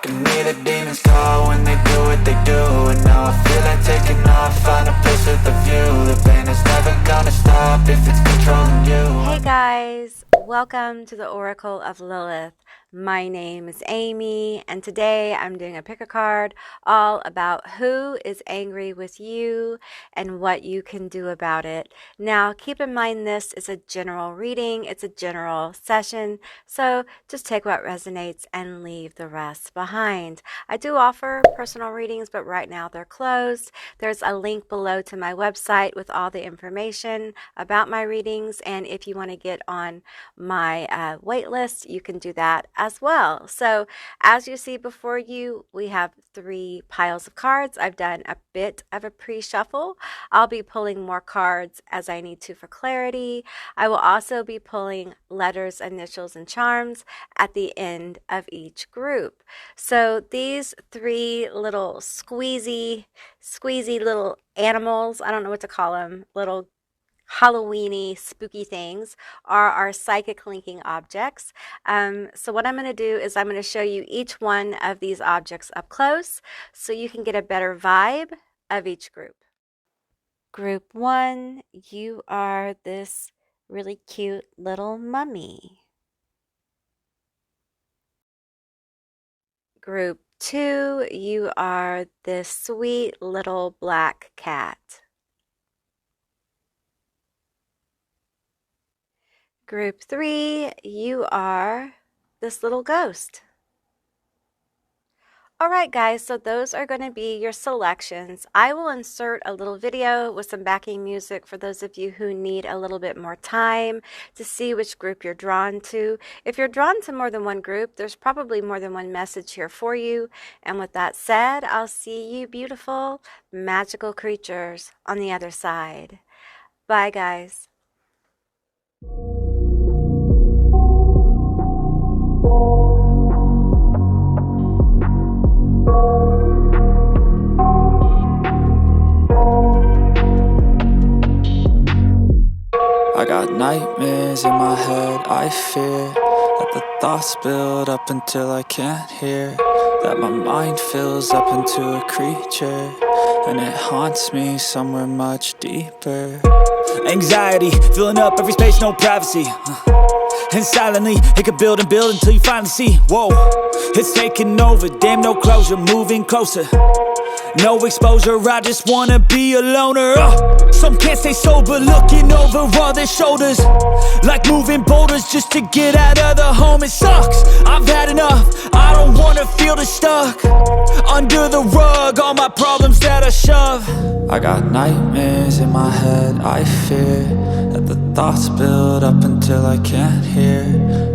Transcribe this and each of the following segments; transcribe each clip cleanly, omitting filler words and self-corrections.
to me the demons call when they do what they do. And now I feel like taking off, find a place with a view. The pain is never gonna stop if it's controlling you. Hey guys, welcome to the Oracle of Lilith. My name is Amy, and today I'm doing a pick a card all about who is angry with you and what you can do about it. Now, keep in mind this is a general reading, it's a general session, so just take what resonates and leave the rest behind. I do offer personal readings, but right now they're closed. There's a link below to my website with all the information about my readings, and if you want to get on my wait list, you can do that as well. So as you see before you, we have 3 piles of cards. I've done a bit of a pre-shuffle. I'll be pulling more cards as I need to for clarity. I will also be pulling letters, initials, and charms at the end of each group. So these 3 little squeezy little animals, I don't know what to call them, little Halloweeny spooky things, are our psychic linking objects. So what I'm going to do is I'm going to show you each one of these objects up close so you can get a better vibe of each group. Group 1, you are this really cute little mummy. Group 2, you are this sweet little black cat. Group 3, you are this little ghost. All right, guys, so those are going to be your selections. I will insert a little video with some backing music for those of you who need a little bit more time to see which group you're drawn to. If you're drawn to more than one group, there's probably more than one message here for you. And with that said, I'll see you beautiful, magical creatures on the other side. Bye, guys. I got nightmares in my head, I fear that the thoughts build up until I can't hear, that my mind fills up into a creature, and it haunts me somewhere much deeper. Anxiety, filling up every space, no privacy. And silently, it could build and build until you finally see, whoa, it's taking over, damn no closure, moving closer. No exposure, I just wanna be a loner. Some can't stay sober, looking over all their shoulders, like moving boulders just to get out of the home. It sucks, I've had enough, I don't wanna feel the stuck under the rug, all my problems that I shove. I got nightmares in my head, I fear that the thoughts build up until I can't hear,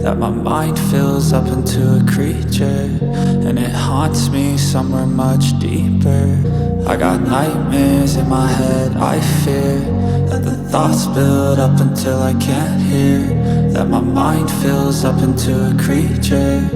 that my mind fills up into a creature, and it haunts me somewhere much deeper. I got nightmares in my head, I fear that the thoughts build up until I can't hear, that my mind fills up into a creature,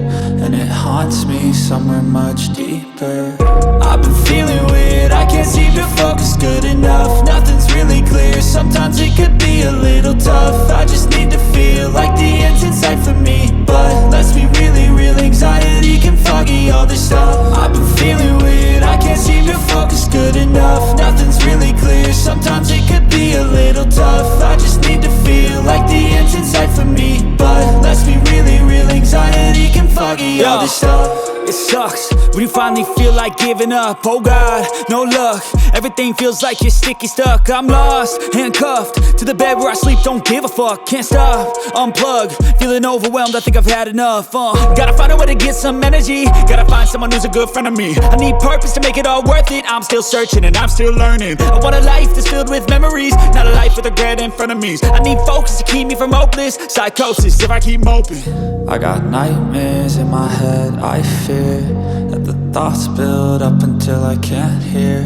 and it haunts me somewhere much deeper. I've been feeling weird, I can't seem to focus good enough, nothing's really clear, sometimes it could be a little tough. I just need to feel like the end's in sight for me, but let's be really real, anxiety can foggy all this stuff. I've been feeling weird, I can't seem to focus good enough, nothing's really clear, sometimes it could be a little tough. I just need to feel like the end's in sight for me, but let's be really real, anxiety can foggy all this stuff. It sucks when you finally feel like giving up. Oh God, no luck, everything feels like you're sticky stuck. I'm lost, handcuffed to the bed where I sleep, don't give a fuck. Can't stop, unplug, feeling overwhelmed, I think I've had enough. Gotta find a way to get some energy, gotta find someone who's a good friend of me. I need purpose to make it all worth it, I'm still searching and I'm still learning. I want a life that's filled with memories, not a life with regret in front of me. I need focus to keep me from hopeless psychosis if I keep moping. I got nightmares in my head, I fear that the thoughts build up until I can't hear,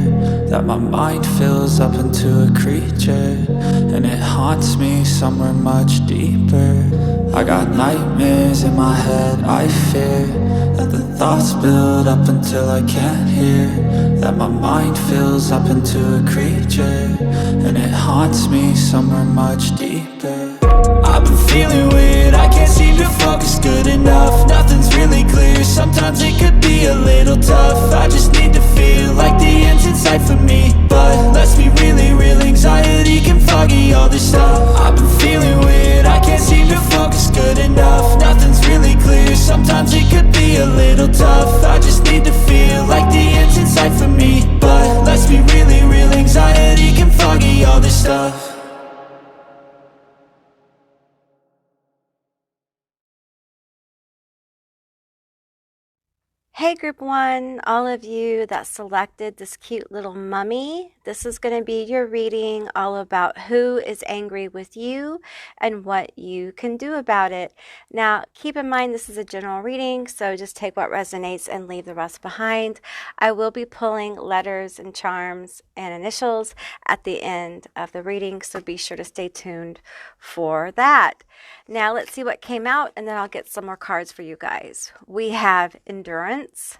that my mind fills up into a creature, and it haunts me somewhere much deeper. I got nightmares in my head, I fear that the thoughts build up until I can't hear, that my mind fills up into a creature, and it haunts me somewhere much deeper. I've been feeling weird, I can't can't seem to focus good enough. Nothing's really clear, sometimes it could be a little tough. I just need to feel like the end's in sight for me. But let's be really real, anxiety can foggy all this stuff. I've been feeling weird, I can't seem to focus good enough. Nothing's really clear, sometimes it could be a little tough. I just need to feel like the end's in sight for me. But let's be really real, anxiety can foggy all this stuff. Hey Group 1, all of you that selected this cute little mummy, this is going to be your reading all about who is angry with you and what you can do about it. Now, keep in mind this is a general reading, so just take what resonates and leave the rest behind. I will be pulling letters and charms and initials at the end of the reading, so be sure to stay tuned for that. Now let's see what came out, and then I'll get some more cards for you guys. We have endurance.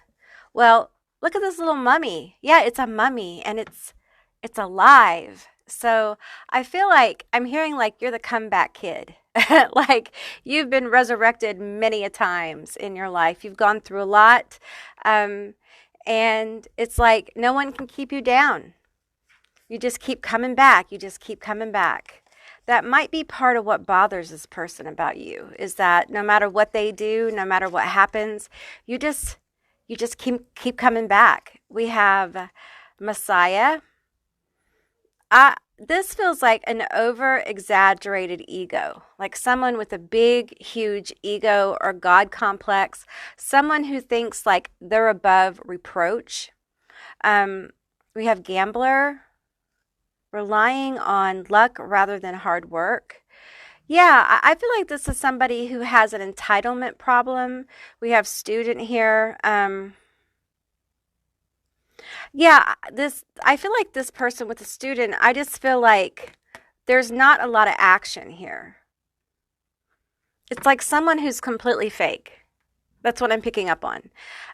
Well, look at this little mummy. Yeah, it's a mummy, and it's alive. So I feel like I'm hearing like you're the comeback kid. Like you've been resurrected many a times in your life. You've gone through a lot, and it's like no one can keep you down. You just keep coming back. You just keep coming back. That might be part of what bothers this person about you, is that no matter what they do, no matter what happens, you just keep coming back. We have Messiah. This feels like an over-exaggerated ego, like someone with a big, huge ego or God complex, someone who thinks like they're above reproach. We have gambler. Relying on luck rather than hard work. Yeah, I feel like this is somebody who has an entitlement problem. We have student here. Yeah, I feel like this person with the student, I just feel like there's not a lot of action here. It's like someone who's completely fake. That's what I'm picking up on.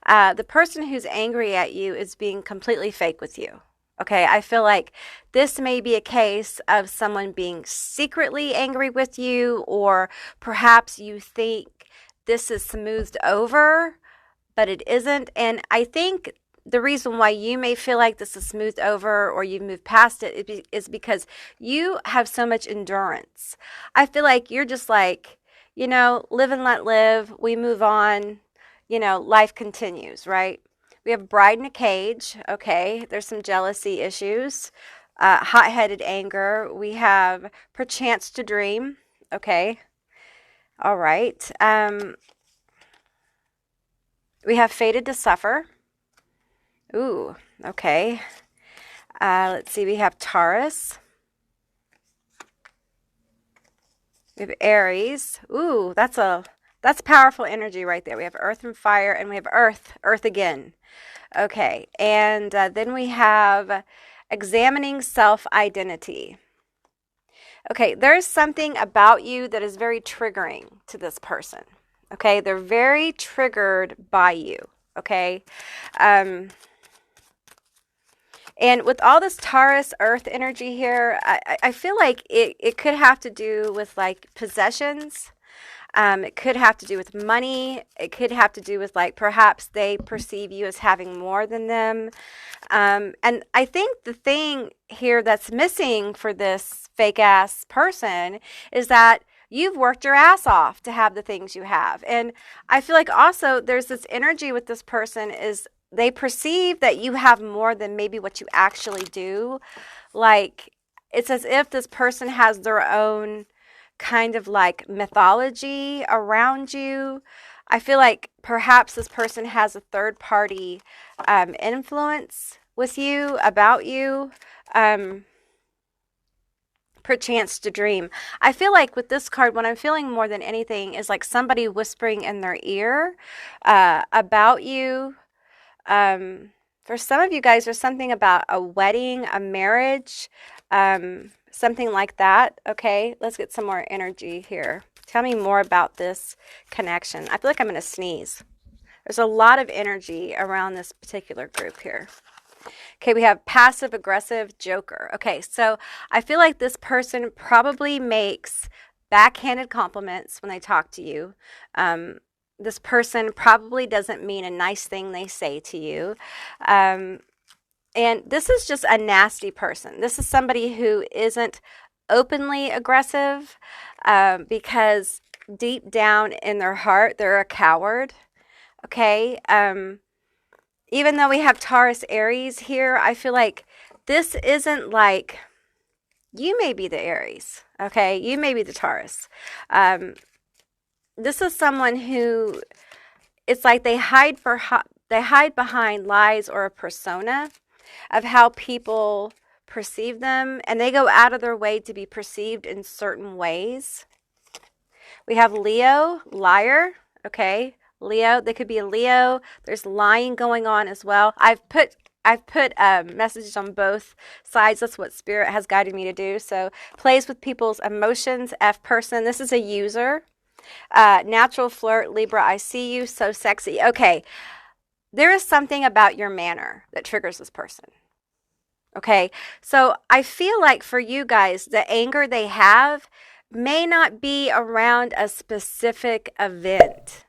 The person who's angry at you is being completely fake with you. Okay, I feel like this may be a case of someone being secretly angry with you, or perhaps you think this is smoothed over, but it isn't. And I think the reason why you may feel like this is smoothed over or you've moved past it is because you have so much endurance. I feel like you're just like, live and let live. We move on. Life continues, right? We have bride in a cage. Okay, there's some jealousy issues, hot-headed anger. We have perchance to dream. Okay, all right. We have fated to suffer. Ooh, okay. Let's see. We have Taurus. We have Aries. Ooh, that's powerful energy right there. We have earth and fire, and we have earth again. Okay, and then we have examining self-identity. Okay, there's something about you that is very triggering to this person. Okay, they're very triggered by you. Okay, and with all this Taurus earth energy here, I feel like it could have to do with like possessions. It could have to do with money. It could have to do with like perhaps they perceive you as having more than them. And I think the thing here that's missing for this fake ass person is that you've worked your ass off to have the things you have. And I feel like also there's this energy with this person is they perceive that you have more than maybe what you actually do. Like it's as if this person has their own kind of like mythology around you. I feel like perhaps this person has a third party influence with you, about you, perchance to dream. I feel like with this card, what I'm feeling more than anything is like somebody whispering in their ear about you. For some of you guys, there's something about a wedding, a marriage, something like that. Okay, let's get some more energy here. Tell me more about this connection. I feel like I'm going to sneeze. There's a lot of energy around this particular group here. Okay, we have passive aggressive joker. Okay, so I feel like this person probably makes backhanded compliments when they talk to you. This person probably doesn't mean a nice thing they say to you. And this is just a nasty person. This is somebody who isn't openly aggressive because deep down in their heart, they're a coward. Okay. Even though we have Taurus Aries here, I feel like this isn't like, you may be the Aries. Okay. You may be the Taurus. This is someone who, it's like they hide behind lies or a persona of how people perceive them, and they go out of their way to be perceived in certain ways. We have Leo, liar, okay? Leo, they could be a Leo. There's lying going on as well. I've put messages on both sides. That's what Spirit has guided me to do. So plays with people's emotions, F person. This is a user. Natural flirt, Libra, I see you, so sexy. Okay, there is something about your manner that triggers this person. Okay, so I feel like for you guys, the anger they have may not be around a specific event.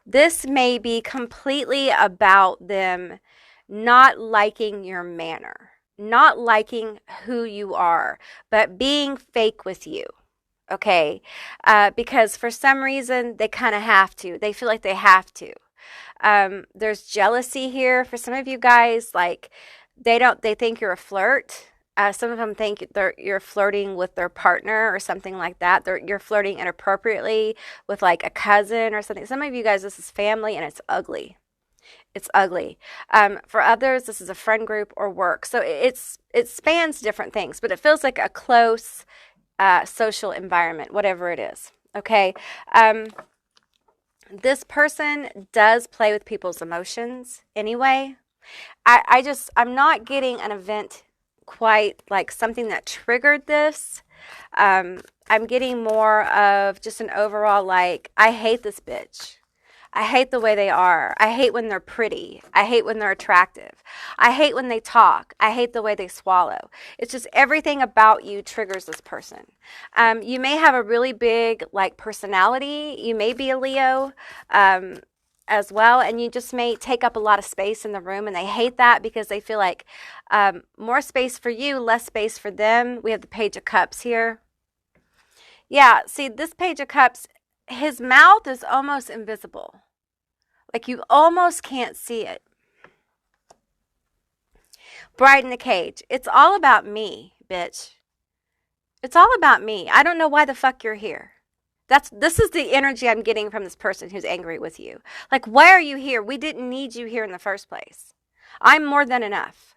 This may be completely about them not liking your manner, not liking who you are, but being fake with you. Okay, because for some reason they kind of have to. They feel like they have to. There's jealousy here for some of you guys. Like they think you're a flirt. Some of them think you're flirting with their partner or something like that. You're flirting inappropriately with like a cousin or something. Some of you guys, this is family and it's ugly. It's ugly. For others, this is a friend group or work. So it spans different things, but it feels like a close social environment, whatever it is. Okay. This person does play with people's emotions anyway. I'm not getting an event quite like something that triggered this. I'm getting more of just an overall like, I hate this bitch. I hate the way they are. I hate when they're pretty. I hate when they're attractive. I hate when they talk. I hate the way they swallow. It's just everything about you triggers this person. You may have a really big like personality. You may be a Leo as well, and you just may take up a lot of space in the room, and they hate that because they feel like more space for you, less space for them. We have the Page of Cups here. Yeah, see, this Page of Cups, his mouth is almost invisible. Like you almost can't see it. Bride in the Cage. It's all about me, bitch. It's all about me. I don't know why the fuck you're here. This is the energy I'm getting from this person who's angry with you. Like, why are you here? We didn't need you here in the first place. I'm more than enough.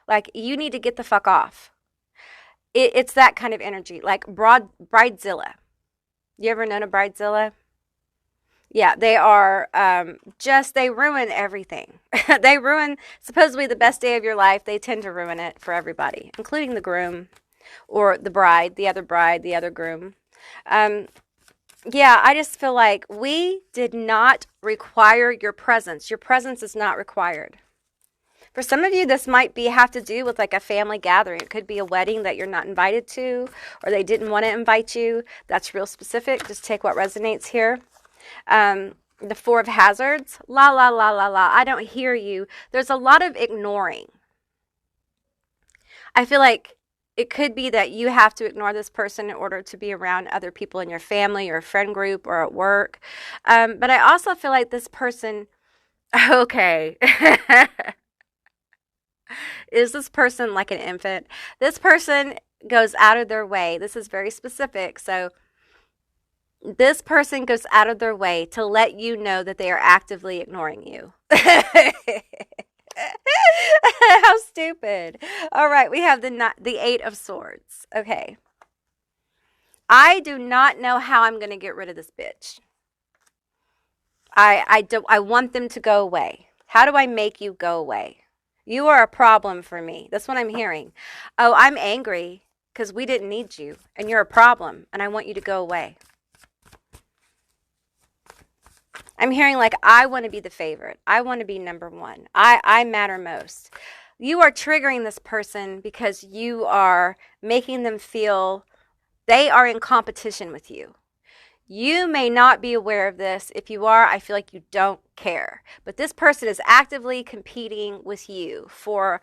Like, you need to get the fuck off. It's that kind of energy. Like Bridezilla. You ever known a Bridezilla? Yeah, they are they ruin everything. They ruin supposedly the best day of your life. They tend to ruin it for everybody, including the groom or the bride, the other groom. Yeah, I just feel like we did not require your presence. Your presence is not required. For some of you, this might have to do with like a family gathering. It could be a wedding that you're not invited to, or they didn't want to invite you. That's real specific. Just take what resonates here. The Four of Hazards. La, la, la, la, la. I don't hear you. There's a lot of ignoring. I feel like it could be that you have to ignore this person in order to be around other people in your family or friend group or at work. But I also feel like this person, okay. Is this person like an infant? This person goes out of their way. This is very specific. So this person goes out of their way to let you know that they are actively ignoring you. How stupid. All right, we have the Eight of Swords. Okay. I do not know how I'm going to get rid of this bitch. I want them to go away. How do I make you go away? You are a problem for me. That's what I'm hearing. Oh, I'm angry because we didn't need you, and you're a problem, and I want you to go away. I'm hearing like, I want to be the favorite. I want to be number one. I matter most. You are triggering this person because you are making them feel They are in competition with you. You may not be aware of this. If you are, I feel like you don't care. But this person is actively competing with you for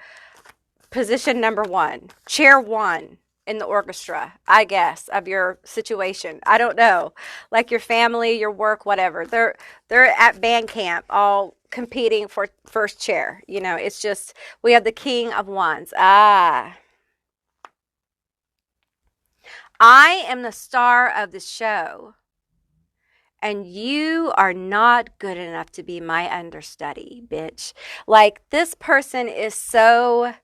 position number 1, chair 1 in the orchestra, I guess, of your situation. I don't know. Like your family, your work, whatever. They're at band camp all competing for first chair. You know, it's just, we have the King of Wands. I am the star of the show, and you are not good enough to be my understudy, bitch. Like, this person is so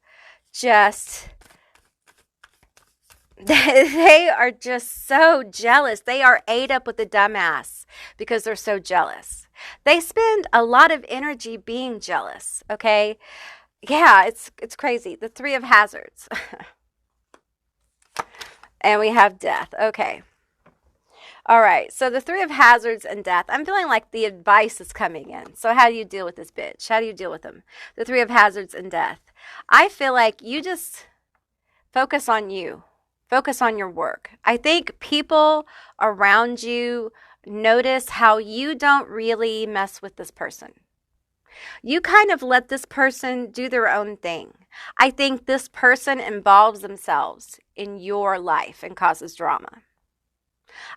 just, they are just so jealous. They are ate up with the dumbass because they're so jealous. They spend a lot of energy being jealous, okay? Yeah, it's crazy. The 3 of Hazards. And we have death. Okay. All right. So the 3 of Hazards and death. I'm feeling like the advice is coming in. So how do you deal with this bitch? How do you deal with them? The 3 of Hazards and death. I feel like you just focus on you. Focus on your work. I think people around you notice how you don't really mess with this person. You kind of let this person do their own thing. I think this person involves themselves in your life and causes drama.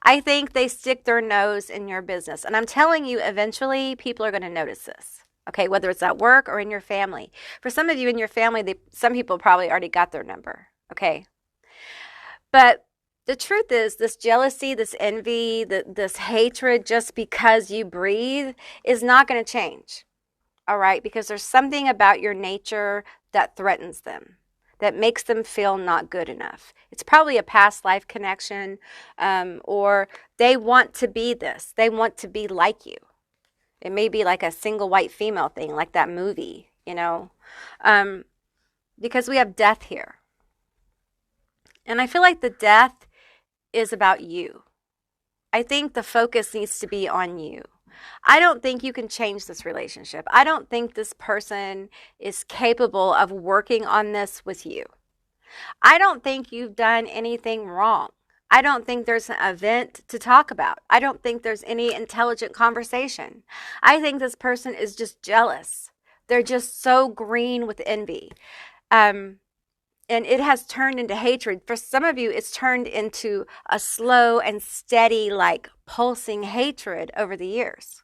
I think they stick their nose in your business. And I'm telling you, eventually people are going to notice this. Okay, whether it's at work or in your family. For some of you in your family, some people probably already got their number. Okay. But the truth is, this jealousy, this envy, this hatred just because you breathe is not going to change. All right? Because there's something about your nature that threatens them, that makes them feel not good enough. It's probably a past life connection, or they want to be this. They want to be like you. It may be like a single white female thing, like that movie, you know, because we have death here. And I feel like the death is about you. I think the focus needs to be on you. I don't think you can change this relationship. I don't think this person is capable of working on this with you. I don't think you've done anything wrong. I don't think there's an event to talk about. I don't think there's any intelligent conversation. I think this person is just jealous. They're just so green with envy. And it has turned into hatred. For some of you, it's turned into a slow and steady, like pulsing hatred over the years.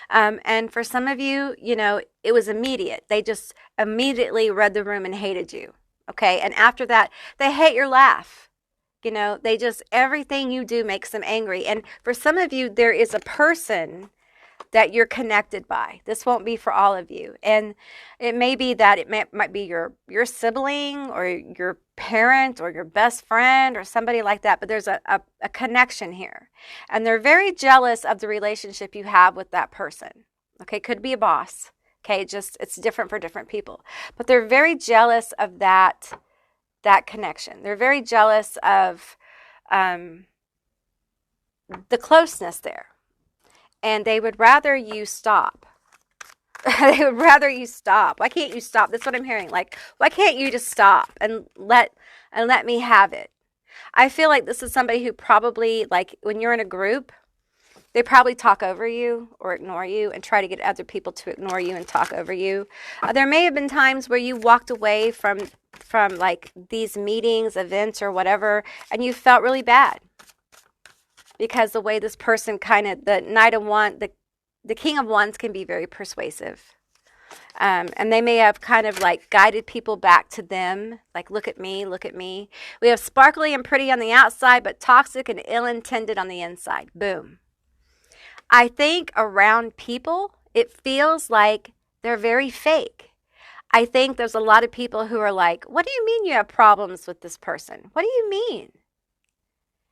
And for some of you, you know, it was immediate. They just immediately read the room and hated you. Okay. And after that, they hate your laugh. You know, they just, everything you do makes them angry. And for some of you, there is a person that you're connected by. This won't be for all of you. And it may be that it might be your sibling or your parent or your best friend or somebody like that. But there's a connection here. And they're very jealous of the relationship you have with that person. Okay, could be a boss. Okay, it's different for different people. But they're very jealous of that connection. They're very jealous of the closeness there. And they would rather you stop. They would rather you stop. Why can't you stop? That's what I'm hearing. Like, why can't you just stop and let me have it? I feel like this is somebody who probably, like, when you're in a group, they probably talk over you or ignore you and try to get other people to ignore you and talk over you. There may have been times where you walked away from like these meetings, events, or whatever, and you felt really bad. Because the way this person the Knight of Wands, the King of Wands can be very persuasive. And they may have kind of like guided people back to them. Like, look at me, look at me. We have sparkly and pretty on the outside, but toxic and ill-intended on the inside. Boom. I think around people, it feels like they're very fake. I think there's a lot of people who are like, what do you mean you have problems with this person? What do you mean?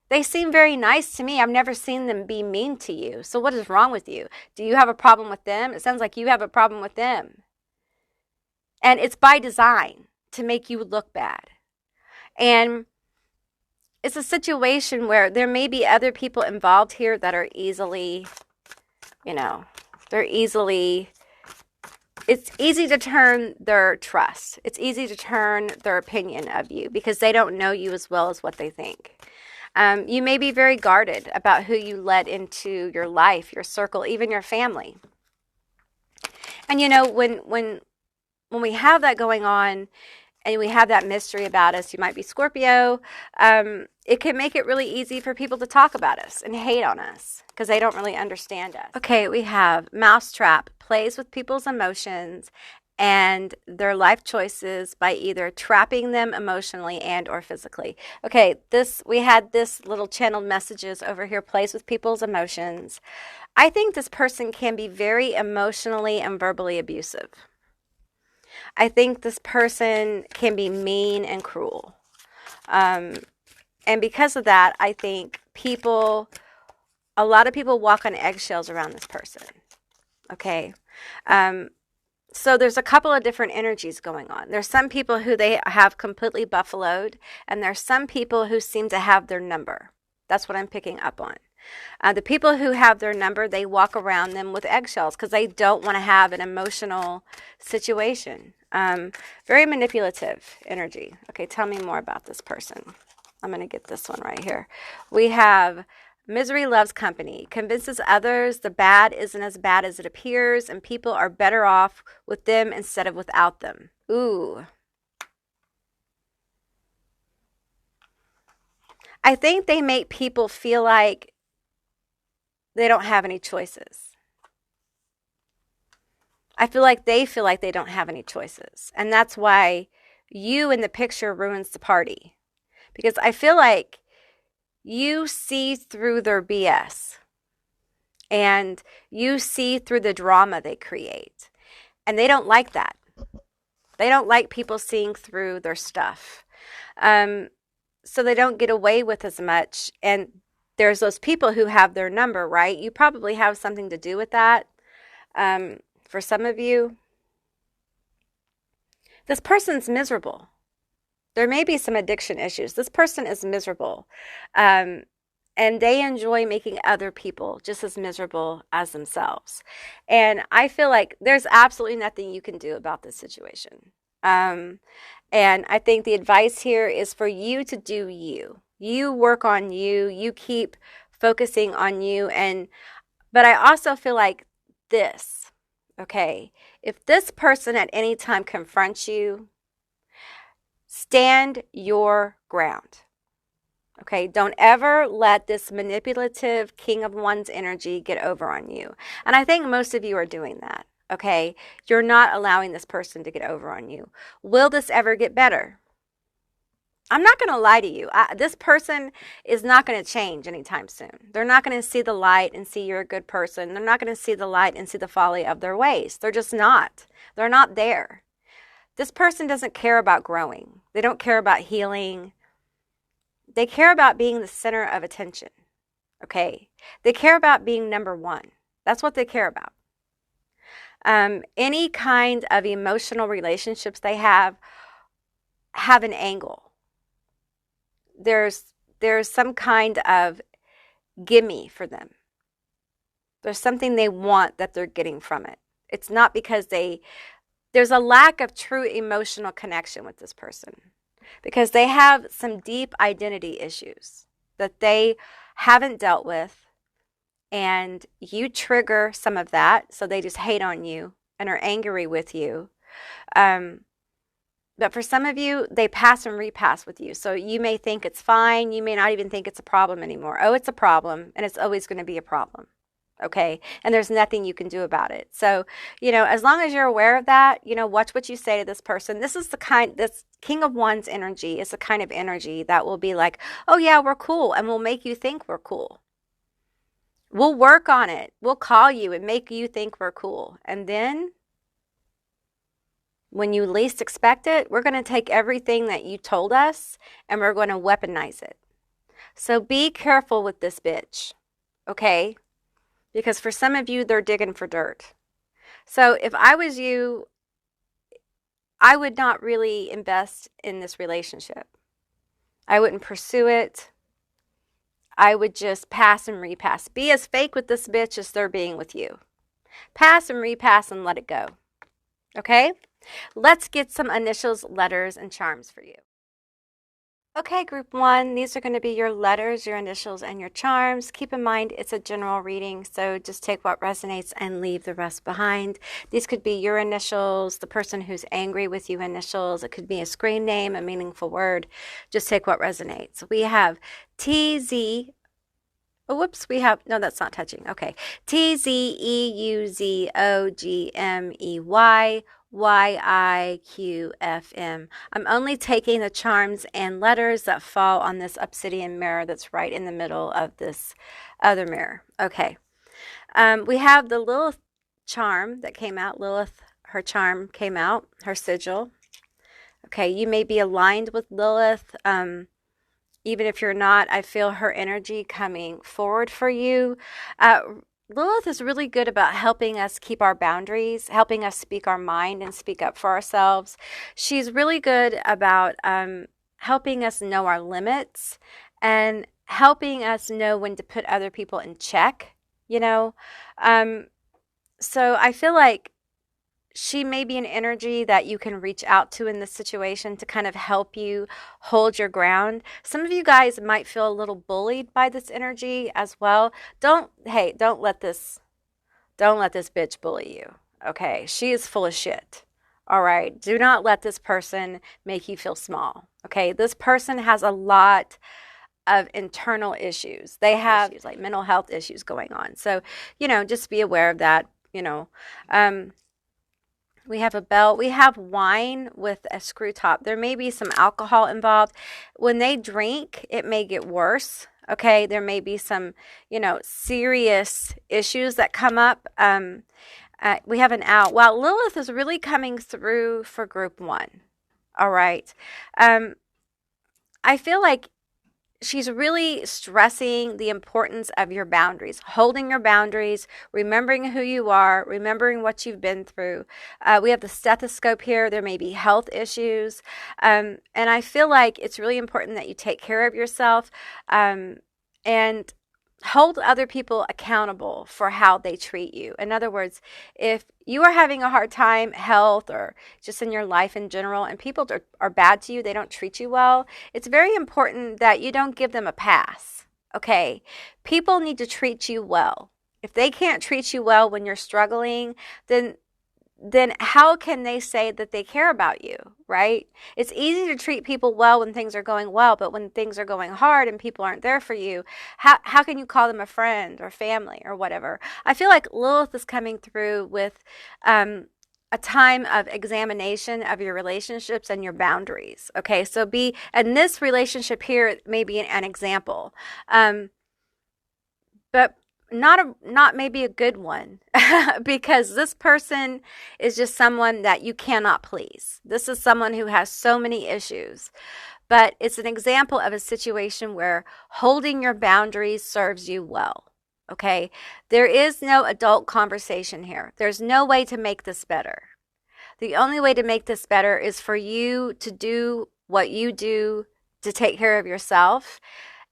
They seem very nice to me. I've never seen them be mean to you. So what is wrong with you? Do you have a problem with them? It sounds like you have a problem with them. And it's by design to make you look bad. And it's a situation where there may be other people involved here that are easily, it's easy to turn their trust. It's easy to turn their opinion of you because they don't know you as well as what they think. You may be very guarded about who you let into your life, your circle, even your family. And you know, when we have that going on and we have that mystery about us, you might be Scorpio, it can make it really easy for people to talk about us and hate on us because they don't really understand us. Okay, we have Mousetrap, plays with people's emotions and their life choices by either trapping them emotionally and or physically. Okay, we had this little channeled messages over here, plays with people's emotions. I think this person can be very emotionally and verbally abusive. I think this person can be mean and cruel. And because of that, I think a lot of people walk on eggshells around this person. Okay. So there's a couple of different energies going on. There's some people who they have completely buffaloed, and there's some people who seem to have their number. That's what I'm picking up on. The people who have their number, they walk around them with eggshells because they don't want to have an emotional situation. Very manipulative energy. Okay, tell me more about this person. I'm going to get this one right here. We have misery loves company, convinces others the bad isn't as bad as it appears, and people are better off with them instead of without them. Ooh. I think they make people feel like they don't have any choices. I feel like they don't have any choices. And that's why you in the picture ruins the party. Because I feel like you see through their BS. And you see through the drama they create. And they don't like that. They don't like people seeing through their stuff. So they don't get away with as much. And there's those people who have their number, right? You probably have something to do with that. For some of you, this person's miserable. There may be some addiction issues. This person is miserable. And they enjoy making other people just as miserable as themselves. And I feel like there's absolutely nothing you can do about this situation. And I think the advice here is for you to do you. You work on you. You keep focusing on you. But I also feel like this, okay, if this person at any time confronts you, stand your ground. Okay, don't ever let this manipulative King of Wands energy get over on you. And I think most of you are doing that. Okay, you're not allowing this person to get over on you. Will this ever get better? I'm not going to lie to you. This person is not going to change anytime soon. They're not going to see the light and see you're a good person. They're not going to see the light and see the folly of their ways. They're just not. They're not there. This person doesn't care about growing. They don't care about healing. They care about being the center of attention. Okay? They care about being number one. That's what they care about. Any kind of emotional relationships they have an angle. There's some kind of gimme for them. There's something they want that they're getting from it. It's not because there's a lack of true emotional connection with this person because they have some deep identity issues that they haven't dealt with, and you trigger some of that, so they just hate on you and are angry with you. But for some of you, they pass and repass with you. So you may think it's fine. You may not even think it's a problem anymore. Oh, it's a problem, and it's always going to be a problem. Okay? And there's nothing you can do about it. So, as long as you're aware of that, watch what you say to this person. This King of Wands energy is the kind of energy that will be like, oh yeah, we're cool, and we'll make you think we're cool. We'll work on it. We'll call you and make you think we're cool. And then when you least expect it, we're going to take everything that you told us and we're going to weaponize it. So be careful with this bitch, okay? Because for some of you, they're digging for dirt. So if I was you, I would not really invest in this relationship. I wouldn't pursue it. I would just pass and repass. Be as fake with this bitch as they're being with you. Pass and repass and let it go. Okay? Let's get some initials, letters, and charms for you. Okay, group one, these are going to be your letters, your initials, and your charms. Keep in mind it's a general reading, so just take what resonates and leave the rest behind. These could be your initials, the person who's angry with you initials. It could be a screen name, a meaningful word. Just take what resonates. We have TZ. Oh, whoops, we have, no, that's not touching. Okay. TZEUZOGMEY YIQFM. I'm only taking the charms and letters that fall on this obsidian mirror that's right in the middle of this other mirror. Okay. We have the Lilith charm that came out. Lilith, her charm came out, her sigil. Okay, you may be aligned with Lilith. Even if you're not, I feel her energy coming forward for you. Lilith is really good about helping us keep our boundaries, helping us speak our mind and speak up for ourselves. She's really good about helping us know our limits and helping us know when to put other people in check, you know. So I feel like she may be an energy that you can reach out to in this situation to kind of help you hold your ground. Some of you guys might feel a little bullied by this energy as well. Don't let this bitch bully you. Okay? She is full of shit. All right? Do not let this person make you feel small. Okay? This person has a lot of internal issues. They have issues like mental health issues going on. So, just be aware of that, We have a belt. We have wine with a screw top. There may be some alcohol involved. When they drink, it may get worse. Okay, there may be some, serious issues that come up. We have an out. Well, Lilith is really coming through for group one. All right. I feel like she's really stressing the importance of your boundaries, holding your boundaries, remembering who you are, remembering what you've been through. We have the stethoscope here. There may be health issues. And I feel like it's really important that you take care of yourself and hold other people accountable for how they treat you. In other words, if you are having a hard time, health or just in your life in general, and people are bad to you, they don't treat you well, it's very important that you don't give them a pass. Okay? People need to treat you well. If they can't treat you well when you're struggling, then how can they say that they care about you, right? It's easy to treat people well when things are going well, but when things are going hard and people aren't there for you, how can you call them a friend or family or whatever? I feel like Lilith is coming through with a time of examination of your relationships and your boundaries. Okay, so and this relationship here may be an example, but not maybe a good one because this person is just someone that you cannot please. This is someone who has so many issues, but it's an example of a situation where holding your boundaries serves you well. Okay, there is no adult conversation here. There's no way to make this better. The only way to make this better is for you to do what you do to take care of yourself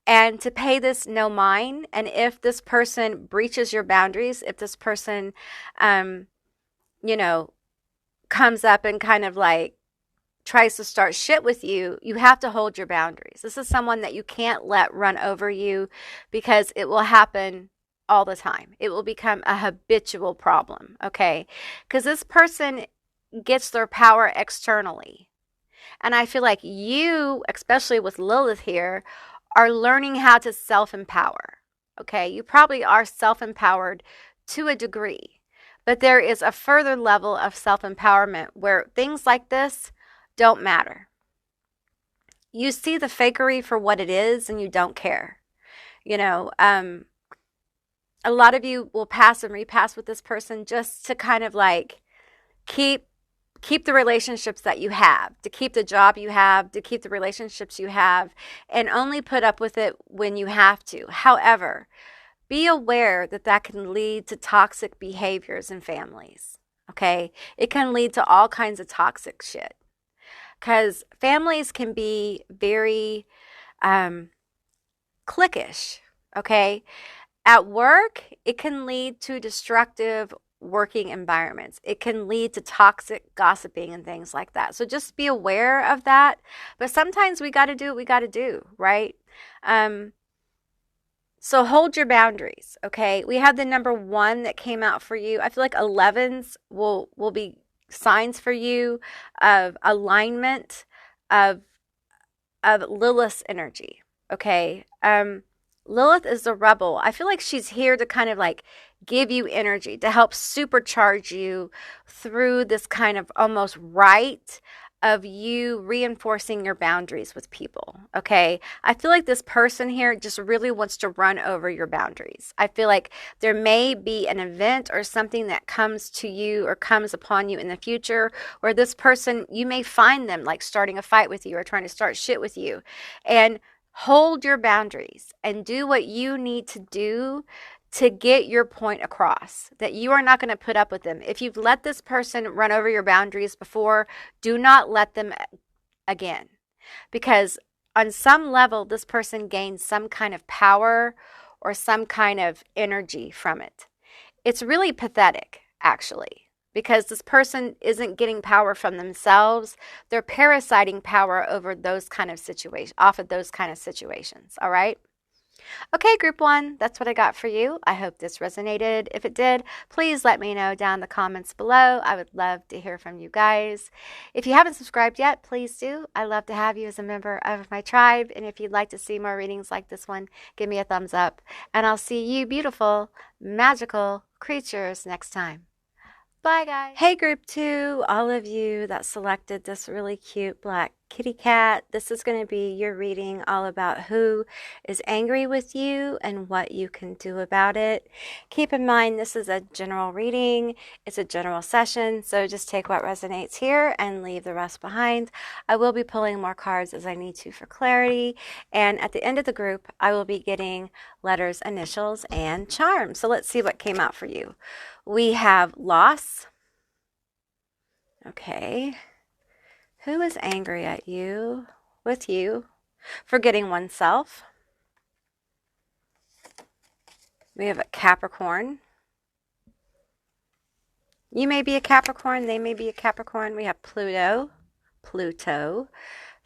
and to pay this no mind. And if this person breaches your boundaries, if this person, comes up and kind of like tries to start shit with you, you have to hold your boundaries. This is someone that you can't let run over you because it will happen all the time. It will become a habitual problem, okay? Because this person gets their power externally. And I feel like you, especially with Lilith here, are learning how to self-empower. Okay, you probably are self-empowered to a degree, but there is a further level of self-empowerment where things like this don't matter. You see the fakery for what it is and you don't care. A lot of you will pass and repass with this person just to kind of like keep the relationships that you have, to keep the job you have, to keep the relationships you have, and only put up with it when you have to. However, be aware that that can lead to toxic behaviors in families, okay? It can lead to all kinds of toxic shit because families can be very cliquish, okay? At work, it can lead to destructive working environments. It can lead to toxic gossiping and things like that. So just be aware of that. But sometimes we got to do what we got to do, right? So hold your boundaries, okay? We have the number 1 that came out for you. I feel like 11s will be signs for you of alignment of Lilith's energy, okay? Lilith is the rebel. I feel like she's here to kind of like give you energy, to help supercharge you through this kind of almost rite of you reinforcing your boundaries with people, okay? I feel like this person here just really wants to run over your boundaries. I feel like there may be an event or something that comes to you or comes upon you in the future where this person, you may find them like starting a fight with you or trying to start shit with you. And hold your boundaries and do what you need to do to get your point across, that you are not going to put up with them. If you've let this person run over your boundaries before, do not let them again. Because on some level, this person gains some kind of power or some kind of energy from it. It's really pathetic, actually, because this person isn't getting power from themselves. They're parasiting power over those kind of situations, off of those kind of situations, all right? Okay, group 1, that's what I got for you. I hope this resonated. If it did, please let me know down in the comments below. I would love to hear from you guys. If you haven't subscribed yet, please do. I love to have you as a member of my tribe. And if you'd like to see more readings like this one, give me a thumbs up. And I'll see you beautiful, magical creatures next time. Bye, guys. Hey, group 2, all of you that selected this really cute black kitty cat. This is going to be your reading all about who is angry with you and what you can do about it. Keep in mind, this is a general reading. It's a general session, so just take what resonates here and leave the rest behind. I will be pulling more cards as I need to for clarity. And at the end of the group, I will be getting letters, initials, and charms. So let's see what came out for you. We have loss. Okay. Who is angry at you, with you, forgetting oneself? We have a Capricorn. You may be a Capricorn. They may be a Capricorn. We have Pluto. So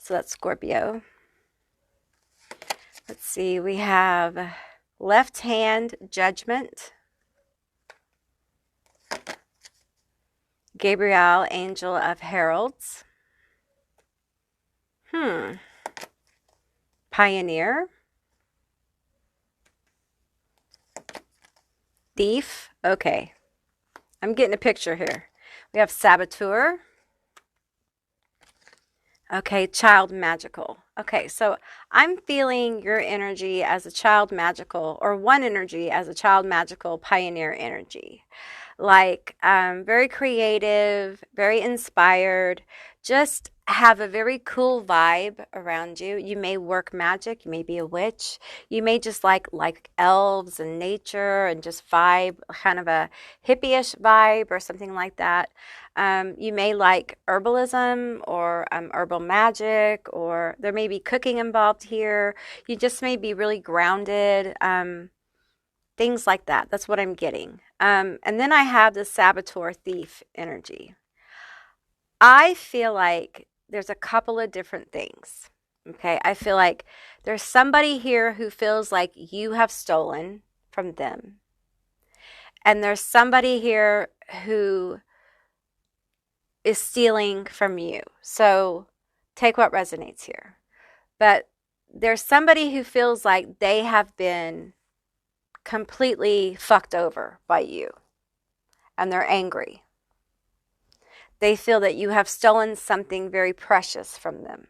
that's Scorpio. Let's see. We have left hand, Judgment. Gabriel, Angel of Heralds. Pioneer. Thief. Okay. I'm getting a picture here. We have Saboteur. Okay, Child Magical. Okay, so I'm feeling your energy as a Child Magical, or one energy as a Child Magical Pioneer energy. Like very creative, very inspired, just have a very cool vibe around you. You may work magic, you may be a witch, you may just like elves and nature and just vibe, kind of a hippie-ish vibe or something like that. You may like herbalism or herbal magic, or there may be cooking involved here. You just may be really grounded. Things like that. That's what I'm getting. And then I have the Saboteur Thief energy. I feel like there's a couple of different things. Okay. I feel like there's somebody here who feels like you have stolen from them. And there's somebody here who is stealing from you. So take what resonates here. But there's somebody who feels like they have been completely fucked over by you, and they're angry. They feel that you have stolen something very precious from them.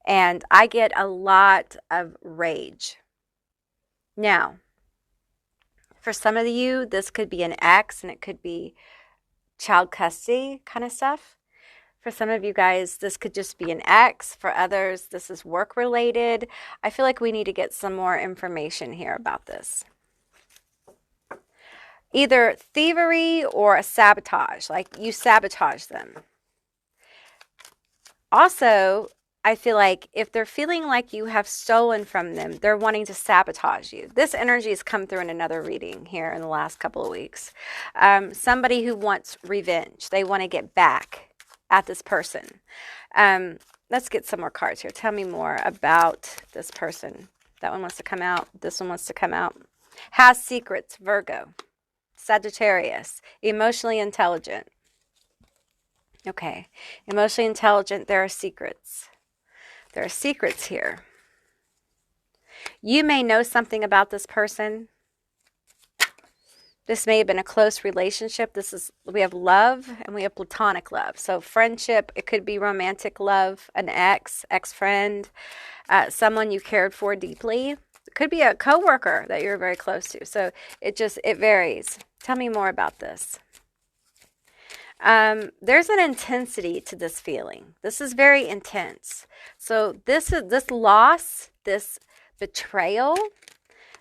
And I get a lot of rage. Now, for some of you, this could be an ex, and it could be child custody kind of stuff. For some of you guys, this could just be an ex. For others, this is work related. I feel like we need to get some more information here about this. Either thievery or a sabotage, like you sabotage them. Also, I feel like if they're feeling like you have stolen from them, they're wanting to sabotage you. This energy has come through in another reading here in the last couple of weeks. Somebody who wants revenge. They want to get back at this person. Let's get some more cards here. Tell me more about this person. That one wants to come out. This one wants to come out. Has secrets, Virgo. Sagittarius. Emotionally intelligent. Okay. Emotionally intelligent, there are secrets. There are secrets here. You may know something about this person. This may have been a close relationship. We have love and we have platonic love. So friendship, it could be romantic love, an ex-friend, someone you cared for deeply. It could be a coworker that you're very close to. So it varies. Tell me more about this. There's an intensity to this feeling. This is very intense. So this loss, this betrayal,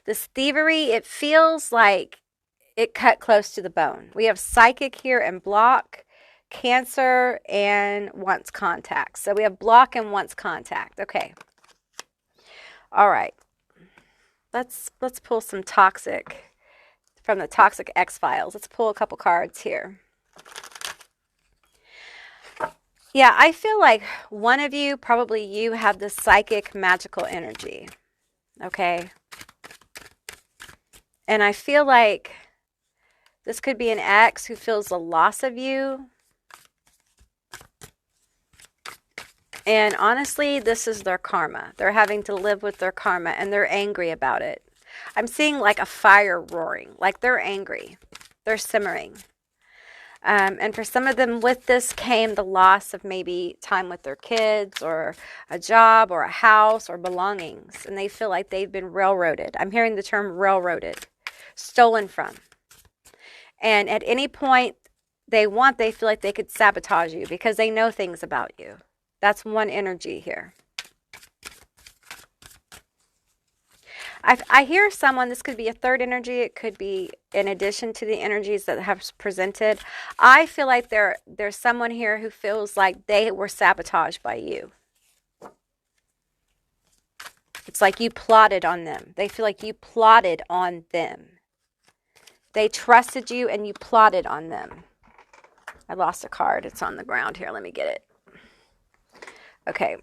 this thievery, it feels like it cut close to the bone. We have psychic here and block, Cancer, and wants contact. So we have block and wants contact. Okay. All right. Let's pull some toxic from the Toxic X-Files. Let's pull a couple cards here. Yeah, I feel like one of you, probably you, have this psychic magical energy. Okay. And I feel like this could be an ex who feels the loss of you. And honestly, this is their karma. They're having to live with their karma and they're angry about it. I'm seeing like a fire roaring, like they're angry. They're simmering. And for some of them, with this came the loss of maybe time with their kids or a job or a house or belongings. And they feel like they've been railroaded. I'm hearing the term railroaded, stolen from. And at any point they feel like they could sabotage you because they know things about you. That's one energy here. I hear someone, this could be a third energy, it could be in addition to the energies that have presented. I feel like there's someone here who feels like they were sabotaged by you. It's like you plotted on them. They feel like you plotted on them. They trusted you and you plotted on them. I lost a card. It's on the ground here. Let me get it. Okay.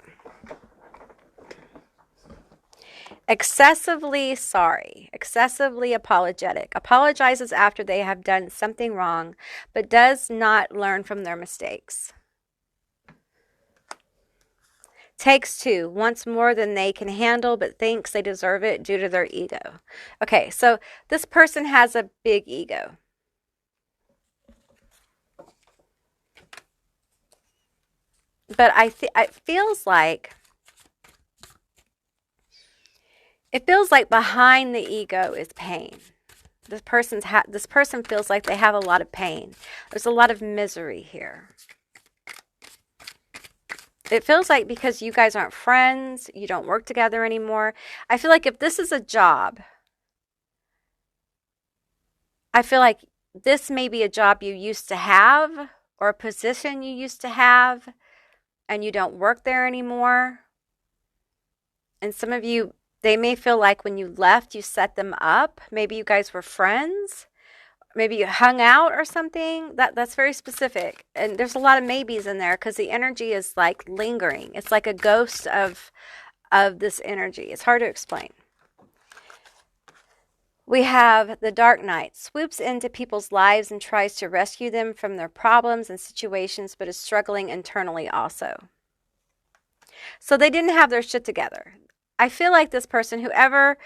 Excessively sorry, excessively apologetic, apologizes after they have done something wrong, but does not learn from their mistakes. Takes two, wants more than they can handle, but thinks they deserve it due to their ego. Okay, so this person has a big ego. But it feels like behind the ego is pain. This person feels like they have a lot of pain. There's a lot of misery here. It feels like because you guys aren't friends, you don't work together anymore. I feel like if this is a job, I feel like this may be a job you used to have or a position you used to have and you don't work there anymore. And some of you, they may feel like when you left, you set them up. Maybe you guys were friends. Maybe you hung out or something. That's very specific. And there's a lot of maybes in there because the energy is like lingering. It's like a ghost of this energy. It's hard to explain. We have the Dark Knight. Swoops into people's lives and tries to rescue them from their problems and situations, but is struggling internally also. So they didn't have their shit together. I feel like this person, however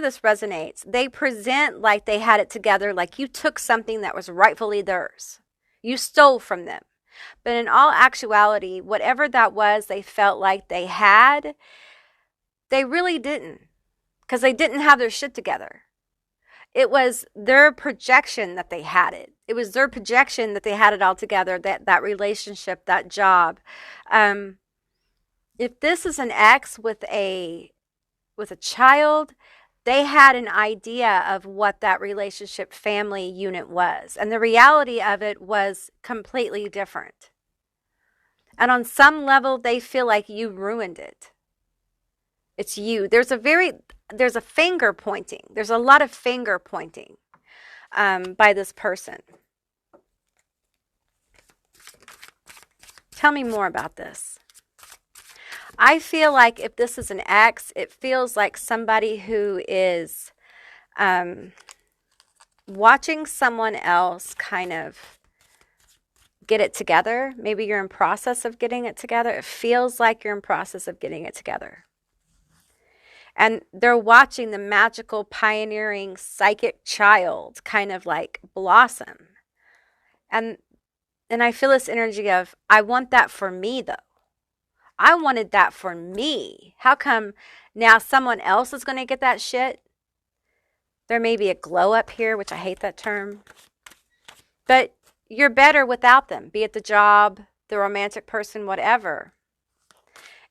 this resonates, they present like they had it together, like you took something that was rightfully theirs. You stole from them. But in all actuality, whatever that was they felt like they had, they really didn't, because they didn't have their shit together. It was their projection that they had it. It was their projection that they had it all together, that relationship, that job. If this is an ex with a child, they had an idea of what that relationship family unit was. And the reality of it was completely different. And on some level, they feel like you ruined it. It's you. There's a finger pointing. There's a lot of finger pointing by this person. Tell me more about this. I feel like if this is an ex, it feels like somebody who is watching someone else kind of get it together. Maybe you're in process of getting it together. It feels like you're in process of getting it together. And they're watching the magical, pioneering, psychic child kind of like blossom. And I feel this energy of, I want that for me, though. I wanted that for me. How come now someone else is going to get that shit? There may be a glow up here, which I hate that term. But you're better without them, be it the job, the romantic person, whatever.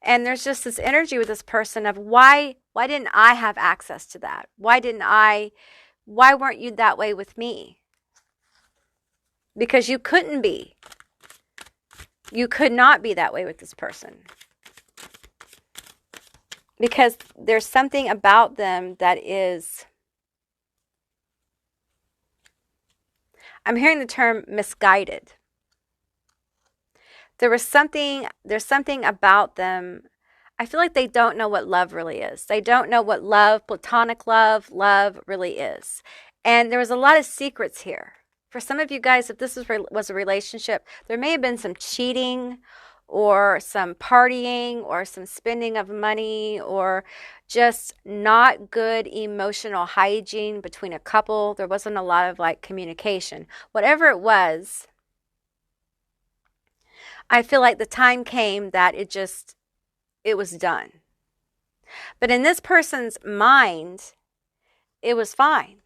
And there's just this energy with this person of why didn't I have access to that? Why weren't you that way with me? Because you couldn't be. You could not be that way with this person. Because there's something about them that is, I'm hearing the term misguided. There's something about them. I feel like they don't know what love really is. They don't know what love, platonic love really is. And there was a lot of secrets here. For some of you guys, if this was a relationship, there may have been some cheating or some partying or some spending of money or just not good emotional hygiene between a couple. There wasn't a lot of like communication. Whatever it was, I feel like the time came that it was done. But in this person's mind, it was fine.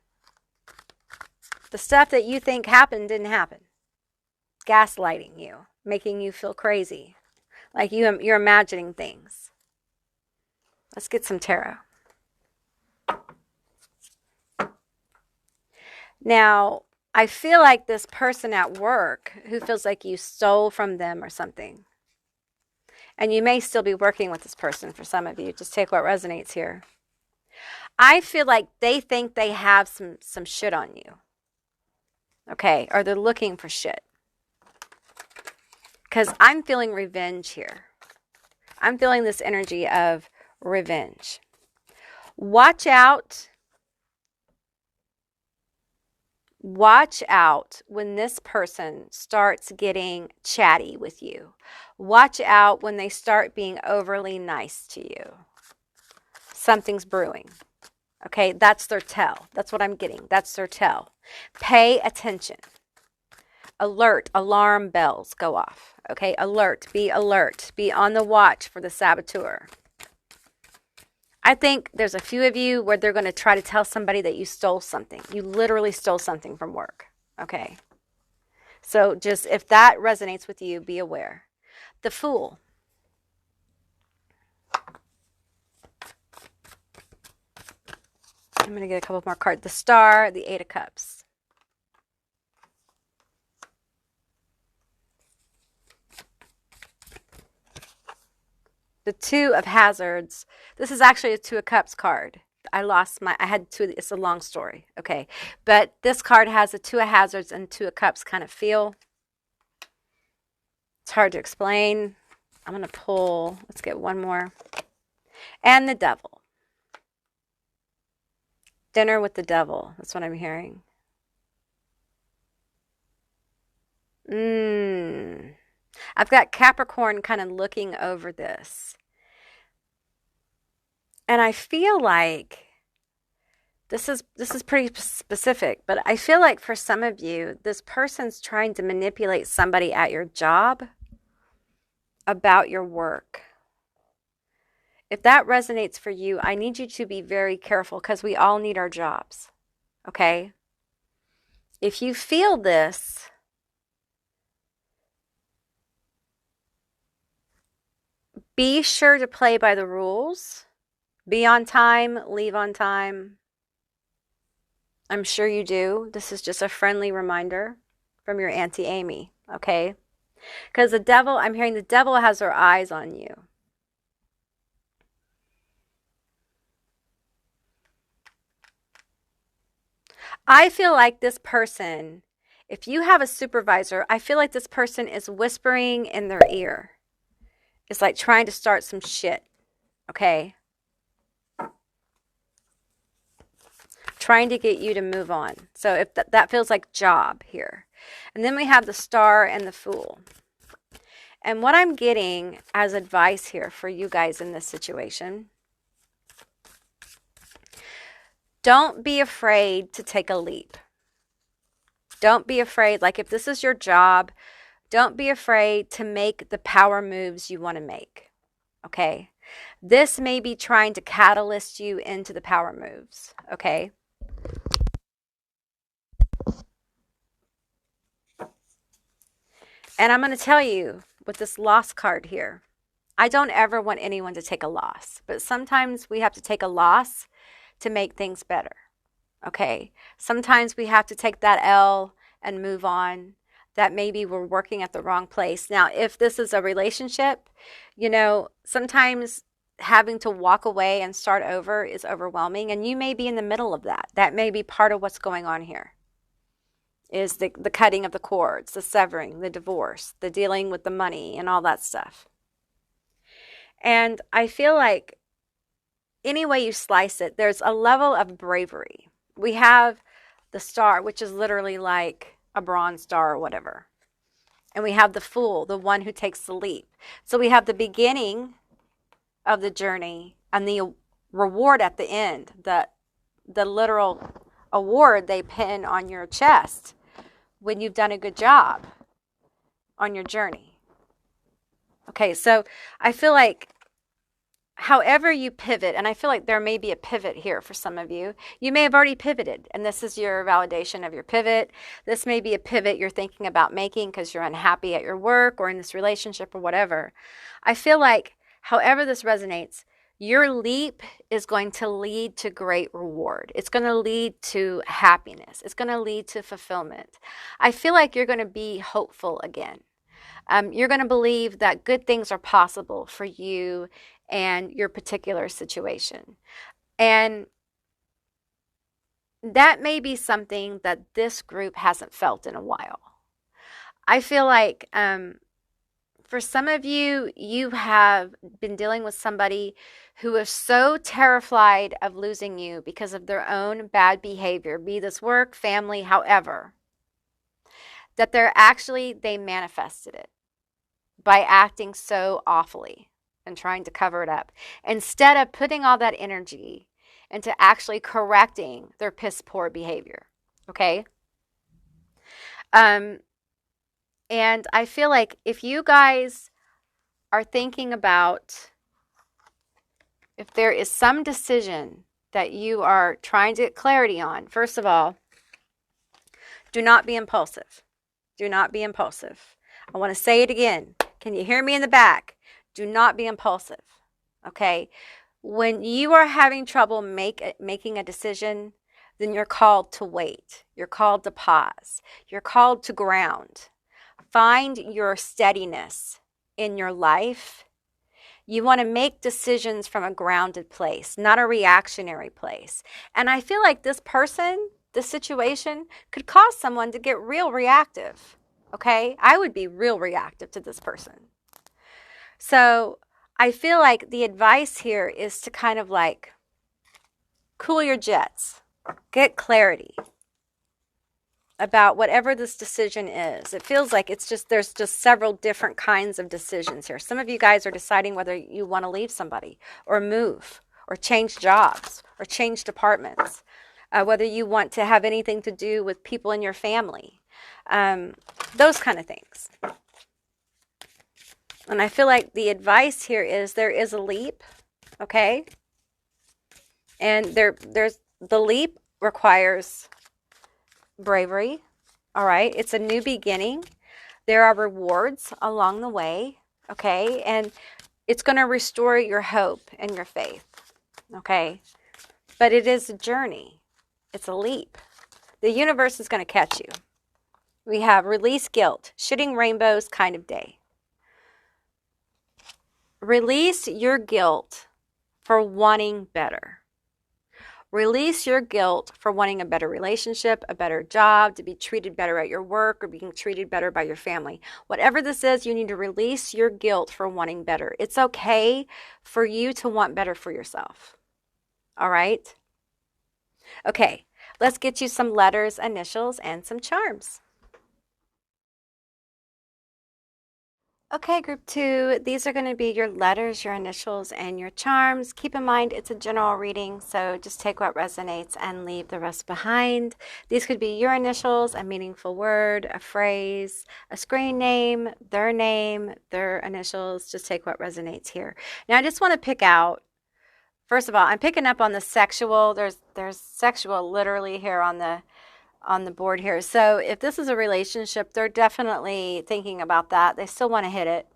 The stuff that you think happened didn't happen. Gaslighting you, making you feel crazy, like you're imagining things. Let's get some tarot. Now, I feel like this person at work who feels like you stole from them or something. And you may still be working with this person for some of you. Just take what resonates here. I feel like they think they have some shit on you. Okay, or they're looking for shit. Because I'm feeling revenge here. I'm feeling this energy of revenge. Watch out. Watch out when this person starts getting chatty with you. Watch out when they start being overly nice to you. Something's brewing. Okay, that's their tell. That's what I'm getting. That's their tell. Pay attention. Alert, alarm bells go off. Okay, alert, be on the watch for the saboteur. I think there's a few of you where they're going to try to tell somebody that you stole something. You literally stole something from work. Okay, so just if that resonates with you, be aware. The Fool. I'm going to get a couple more cards. The Star, the Eight of Cups. The Two of Hazards. This is actually a Two of Cups card. I had two, it's a long story, okay. But this card has a Two of Hazards and Two of Cups kind of feel. It's hard to explain. I'm going to pull, let's get one more. And the Devil. Dinner with the Devil. That's what I'm hearing. I've got Capricorn kind of looking over this. And I feel like this is pretty specific, but I feel like for some of you, this person's trying to manipulate somebody at your job about your work. If that resonates for you, I need you to be very careful because we all need our jobs, okay? If you feel this, be sure to play by the rules. Be on time, leave on time. I'm sure you do. This is just a friendly reminder from your Auntie Amy, okay? Because the devil, I'm hearing the devil has her eyes on you. I feel like this person, if you have a supervisor, I feel like this person is whispering in their ear. It's like trying to start some shit, okay? Trying to get you to move on. So if that feels like job here. And then we have the Star and the Fool. And what I'm getting as advice here for you guys in this situation, don't be afraid to take a leap. Don't be afraid. Like if this is your job, don't be afraid to make the power moves you want to make. Okay? This may be trying to catalyst you into the power moves. Okay? And I'm going to tell you with this loss card here, I don't ever want anyone to take a loss, but sometimes we have to take a loss to make things better. Okay? Sometimes we have to take that L and move on. That maybe we're working at the wrong place. Now, if this is a relationship, you know, sometimes having to walk away and start over is overwhelming, and you may be in the middle of that. That may be part of what's going on here. Is the cutting of the cords, the severing, the divorce, the dealing with the money and all that stuff. And I feel like any way you slice it, there's a level of bravery. We have the Star, which is literally like a bronze star or whatever. And we have the Fool, the one who takes the leap. So we have the beginning of the journey and the reward at the end, the literal award they pin on your chest when you've done a good job on your journey. Okay, so I feel like however you pivot, and I feel like there may be a pivot here for some of you. You may have already pivoted, and this is your validation of your pivot. This may be a pivot you're thinking about making because you're unhappy at your work or in this relationship or whatever. I feel like however this resonates, your leap is going to lead to great reward. It's going to lead to happiness. It's going to lead to fulfillment. I feel like you're going to be hopeful again. You're going to believe that good things are possible for you and your particular situation. And that may be something that this group hasn't felt in a while. I feel like for some of you, you have been dealing with somebody who is so terrified of losing you because of their own bad behavior, be this work, family, however, that they manifested it by acting so awfully and trying to cover it up, instead of putting all that energy into actually correcting their piss poor behavior. Okay? And I feel like if you guys are thinking about if there is some decision that you are trying to get clarity on, first of all, do not be impulsive. Do not be impulsive. I want to say it again. Can you hear me in the back? Do not be impulsive. Okay? When you are having trouble making a decision, then you're called to wait. You're called to pause. You're called to ground. Find your steadiness in your life. You want to make decisions from a grounded place, not a reactionary place. And I feel like this person, this situation, could cause someone to get real reactive. Okay? I would be real reactive to this person. So I feel like the advice here is to kind of like cool your jets, get clarity about whatever this decision is. It feels like there's just several different kinds of decisions here. Some of you guys are deciding whether you want to leave somebody or move or change jobs or change departments, whether you want to have anything to do with people in your family, those kind of things. And I feel like the advice here is there is a leap, okay? And there's the leap requires bravery, all right? It's a new beginning. There are rewards along the way, okay? And it's going to restore your hope and your faith, okay? But it is a journey. It's a leap. The universe is going to catch you. We have release guilt, shooting rainbows kind of day. Release your guilt for wanting better. Release your guilt for wanting a better relationship, a better job, to be treated better at your work, or being treated better by your family. Whatever this is, you need to release your guilt for wanting better. It's okay for you to want better for yourself. All right? Okay, let's get you some letters, initials, and some charms. Okay, group 2, these are going to be your letters, your initials, and your charms. Keep in mind it's a general reading, so just take what resonates and leave the rest behind. These could be your initials, a meaningful word, a phrase, a screen name, their initials. Just take what resonates here. Now, I just want to pick out, first of all, I'm picking up on the sexual. There's sexual literally here on the board here. So if this is a relationship, they're definitely thinking about that. They still want to hit it.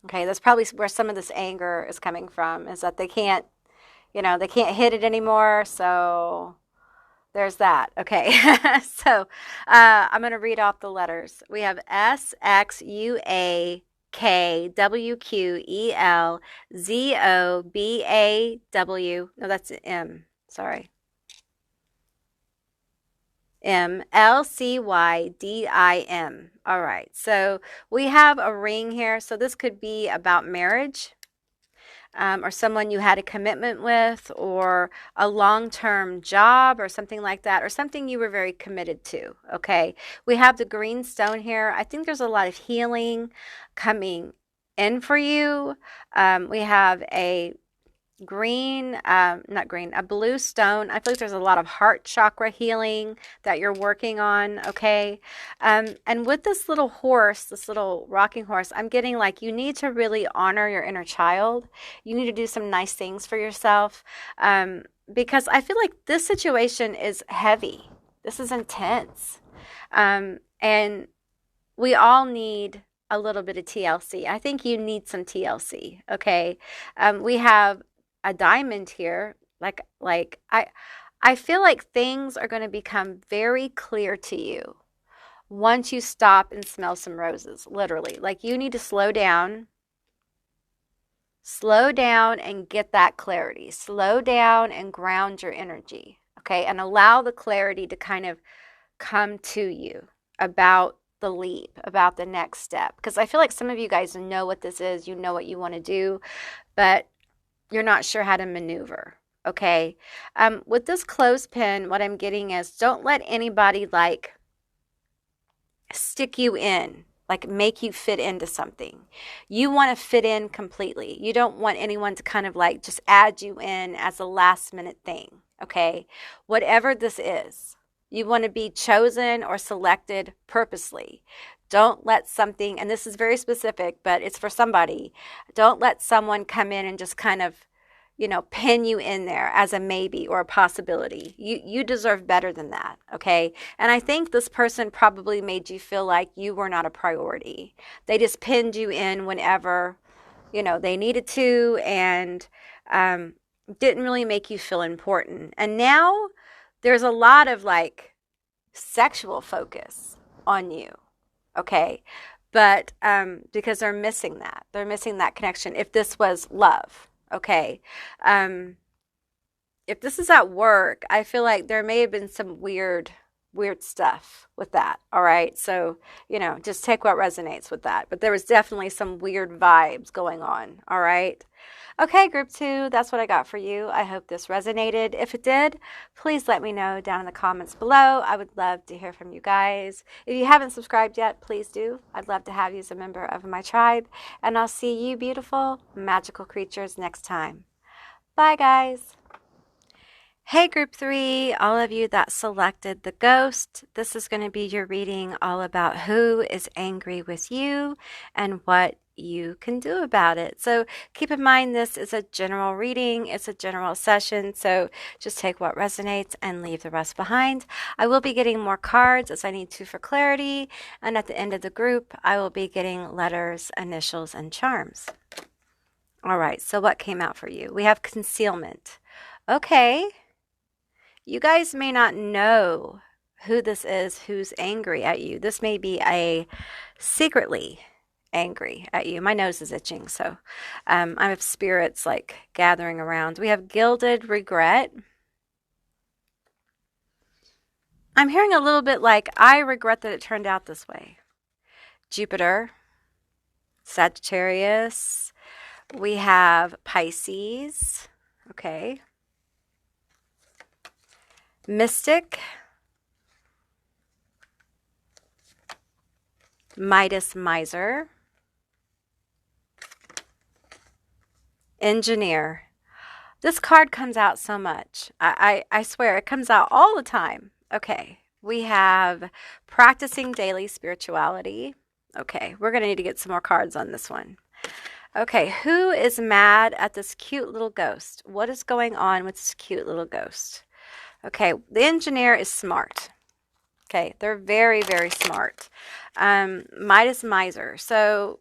Okay, that's probably where some of this anger is coming from, is that they can't hit it anymore. So there's that. Okay, so I'm going to read off the letters. We have S, X, U, A, K, W, Q, E, L, Z, O, B, A, W. No, that's M. Sorry. M, L, C, Y, D, I, M. All right, so we have a ring here. So this could be about marriage, or someone you had a commitment with, or a long-term job, or something like that, or something you were very committed to. Okay, we have the green stone here. I think there's a lot of healing coming in for you. We have a a blue stone. I feel like there's a lot of heart chakra healing that you're working on, okay? And with this little horse, this little rocking horse, I'm getting like you need to really honor your inner child. You need to do some nice things for yourself, because I feel like this situation is heavy. This is intense. And we all need a little bit of TLC. I think you need some TLC, okay? We have a diamond here. I feel like things are going to become very clear to you once you stop and smell some roses, literally. Like you need to slow down and get that clarity. Slow down and ground your energy, okay? And allow the clarity to kind of come to you about the leap, about the next step. Because I feel like some of you guys know what this is, you know what you want to do, but you're not sure how to maneuver, okay? With this clothespin, what I'm getting is don't let anybody like stick you in, like make you fit into something. You want to fit in completely. You don't want anyone to kind of like just add you in as a last minute thing, okay? Whatever this is, you want to be chosen or selected purposely. Don't let something, and this is very specific, but it's for somebody. Don't let someone come in and just kind of, pin you in there as a maybe or a possibility. You deserve better than that, okay? And I think this person probably made you feel like you were not a priority. They just pinned you in whenever, they needed to, and didn't really make you feel important. And now there's a lot of like sexual focus on you. Okay, but because they're missing that connection. If this was love, okay, if this is at work, I feel like there may have been some weird stuff with that. All right, so just take what resonates with that. But there was definitely some weird vibes going on. All right. Okay, group 2, that's what I got for you. I hope this resonated. If it did, please let me know down in the comments below. I would love to hear from you guys. If you haven't subscribed yet, please do. I'd love to have you as a member of my tribe. And I'll see you beautiful, magical creatures next time. Bye, guys. Hey, group 3, all of you that selected the ghost, this is going to be your reading all about who is angry with you and what you can do about it. So keep in mind, this is a general reading. It's a general session. So just take what resonates and leave the rest behind. I will be getting more cards as I need to for clarity. And at the end of the group, I will be getting letters, initials, and charms. All right. So what came out for you? We have concealment. Okay. You guys may not know who this is who's angry at you. This may be a secretly angry at you. My nose is itching, so I have spirits like gathering around. We have gilded regret. I'm hearing a little bit like, I regret that it turned out this way. Jupiter, Sagittarius. We have Pisces. Okay. Mystic. Midas, Miser. Engineer. This card comes out so much. I swear, it comes out all the time. Okay. We have practicing daily spirituality. Okay. We're going to need to get some more cards on this one. Okay. Who is mad at this cute little ghost? What is going on with this cute little ghost? Okay. The engineer is smart. Okay. They're very, very smart. Midas, Miser. So,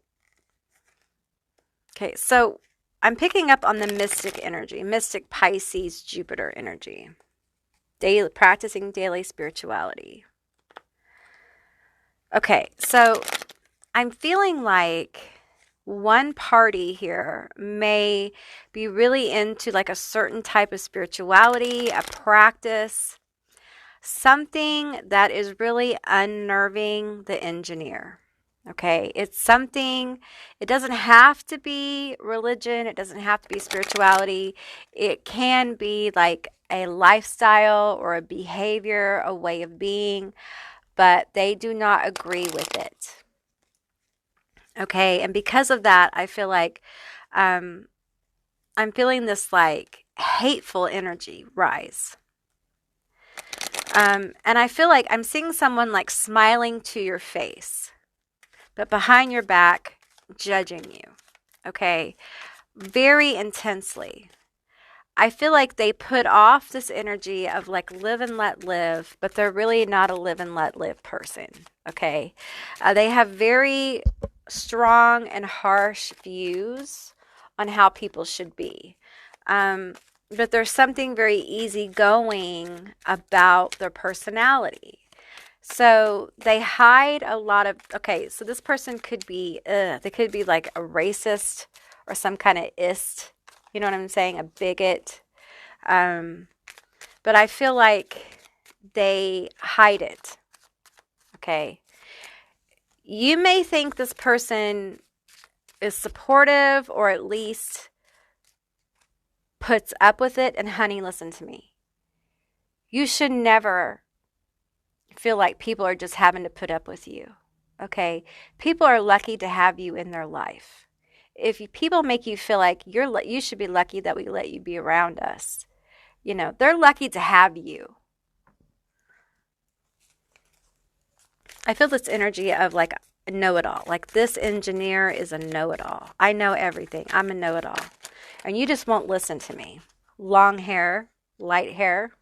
okay. So, I'm picking up on the mystic energy, mystic Pisces, Jupiter energy. Practicing daily spirituality. Okay, so I'm feeling like one party here may be really into like a certain type of spirituality, a practice, something that is really unnerving the engineer. Okay, it's something, it doesn't have to be religion, it doesn't have to be spirituality. It can be like a lifestyle or a behavior, a way of being, but they do not agree with it. Okay, and because of that, I feel like I'm feeling this like hateful energy rise. And I feel like I'm seeing someone like smiling to your face, but behind your back, judging you, okay, very intensely. I feel like they put off this energy of like live and let live, but they're really not a live and let live person, okay? They have very strong and harsh views on how people should be. But there's something very easygoing about their personality. So they hide a lot of, okay, so this person could be, they could be like a racist or some kind of ist, you know what I'm saying? A bigot. But I feel like they hide it, okay? You may think this person is supportive or at least puts up with it, and honey, listen to me. You should never feel like people are just having to put up with you, okay? People are lucky to have you in their life. If people make you feel like you should be lucky that we let you be around us, you know, they're lucky to have you. I feel this energy of like a know-it-all. Like this engineer is a know-it-all. I know everything. I'm a know-it-all. And you just won't listen to me. Long hair, light hair.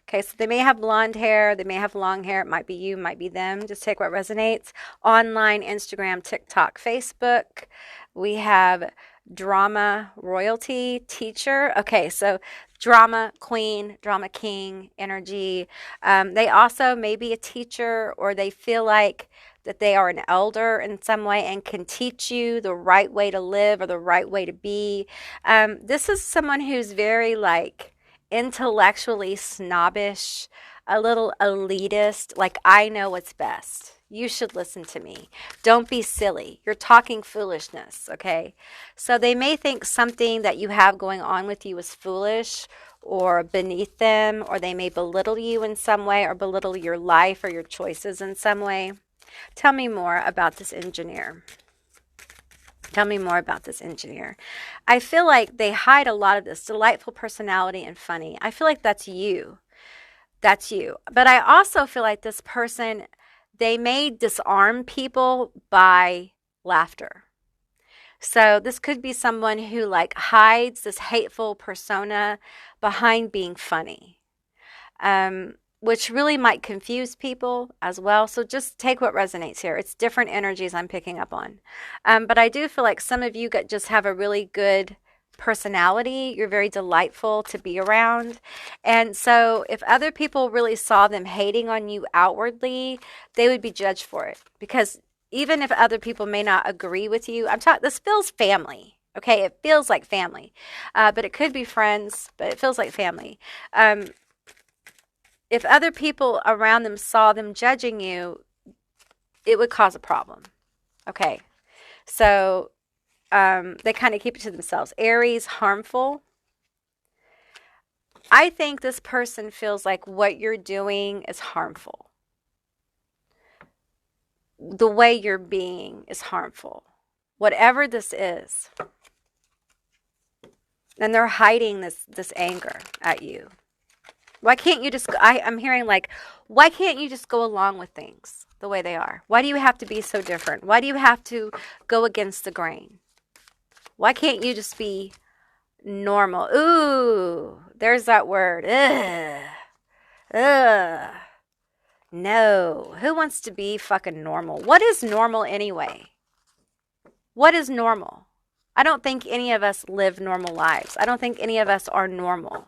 Okay, so they may have blonde hair, they may have long hair. It might be you, might be them. Just take what resonates. Online, Instagram, TikTok, Facebook. We have drama royalty teacher. Okay, so drama queen, drama king energy. They also may be a teacher, or they feel like that they are an elder in some way and can teach you the right way to live or the right way to be. This is someone who's very like intellectually snobbish, a little elitist, like I know what's best. You should listen to me. Don't be silly. You're talking foolishness, okay? So they may think something that you have going on with you is foolish or beneath them, or they may belittle you in some way or belittle your life or your choices in some way. Tell me more about this engineer. Tell me more about this engineer. I feel like they hide a lot of this delightful personality and funny. I feel like that's you. That's you. But I also feel like this person, they may disarm people by laughter. So this could be someone who like hides this hateful persona behind being funny. Which really might confuse people as well. So just take what resonates here. It's different energies I'm picking up on. But I do feel like some of you just have a really good personality. You're very delightful to be around. And so if other people really saw them hating on you outwardly, they would be judged for it. Because even if other people may not agree with you, this feels family. Okay, it feels like family. But it could be friends, but it feels like family. If other people around them saw them judging you, it would cause a problem. Okay, so they kind of keep it to themselves. Aries, harmful. I think this person feels like what you're doing is harmful. The way you're being is harmful. Whatever this is. And they're hiding this anger at you. Why can't you just, I'm hearing like, why can't you just go along with things the way they are? Why do you have to be so different? Why do you have to go against the grain? Why can't you just be normal? Ooh, there's that word. Ugh. Ugh. No. Who wants to be fucking normal? What is normal anyway? What is normal? I don't think any of us live normal lives. I don't think any of us are normal.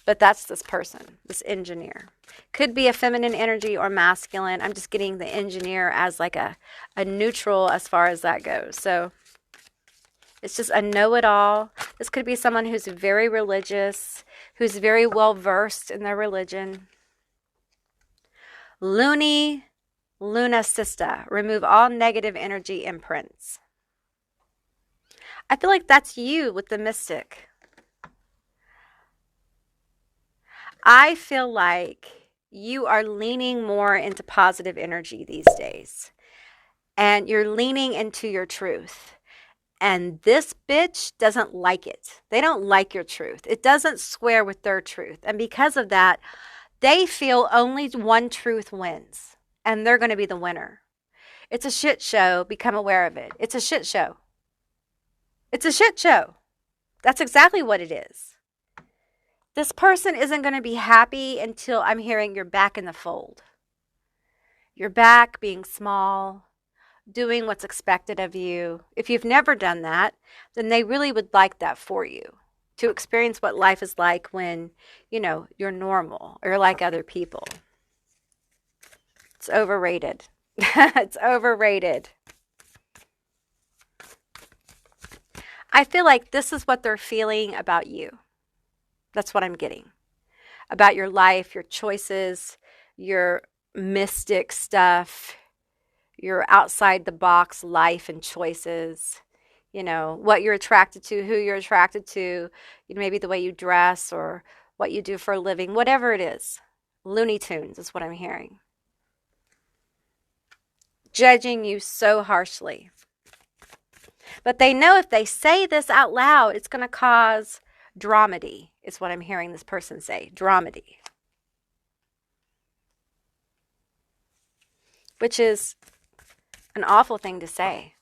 But that's this person, this engineer. Could be a feminine energy or masculine. I'm just getting the engineer as like a neutral as far as that goes. So it's just a know-it-all. This could be someone who's very religious, who's very well-versed in their religion. Luna Sista. Remove all negative energy imprints. I feel like that's you with the mystic. I feel like you are leaning more into positive energy these days. And you're leaning into your truth. And this bitch doesn't like it. They don't like your truth. It doesn't square with their truth. And because of that, they feel only one truth wins. And they're going to be the winner. It's a shit show. Become aware of it. It's a shit show. It's a shit show. That's exactly what it is. This person isn't going to be happy until I'm hearing you're back in the fold. You're back being small, doing what's expected of you. If you've never done that, then they really would like that for you. To experience what life is like when, you're normal or like other people. It's overrated. It's overrated. I feel like this is what they're feeling about you. That's what I'm getting. About your life, your choices, your mystic stuff, your outside the box life and choices. What you're attracted to, who you're attracted to, maybe the way you dress or what you do for a living, whatever it is. Looney Tunes is what I'm hearing. Judging you so harshly. But they know if they say this out loud, it's going to cause dramedy, is what I'm hearing this person say. Dramedy. Which is an awful thing to say,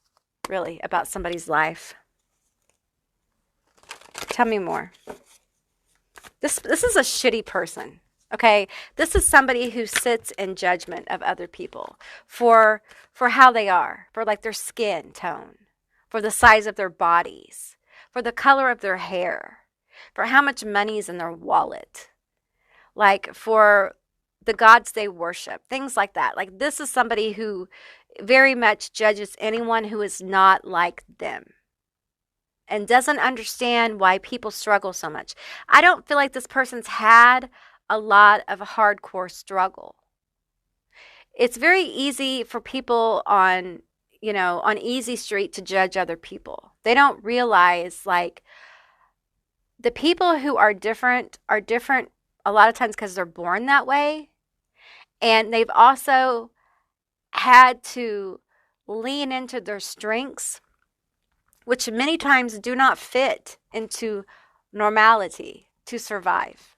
really, about somebody's life. Tell me more. This is a shitty person, okay? This is somebody who sits in judgment of other people for how they are, for like their skin tone, for the size of their bodies, for the color of their hair, for how much money is in their wallet, like for the gods they worship, things like that. Like this is somebody who very much judges anyone who is not like them and doesn't understand why people struggle so much. I don't feel like this person's had a lot of a hardcore struggle. It's very easy for people on easy street to judge other people. They don't realize like the people who are different a lot of times because they're born that way. And they've also had to lean into their strengths, which many times do not fit into normality to survive.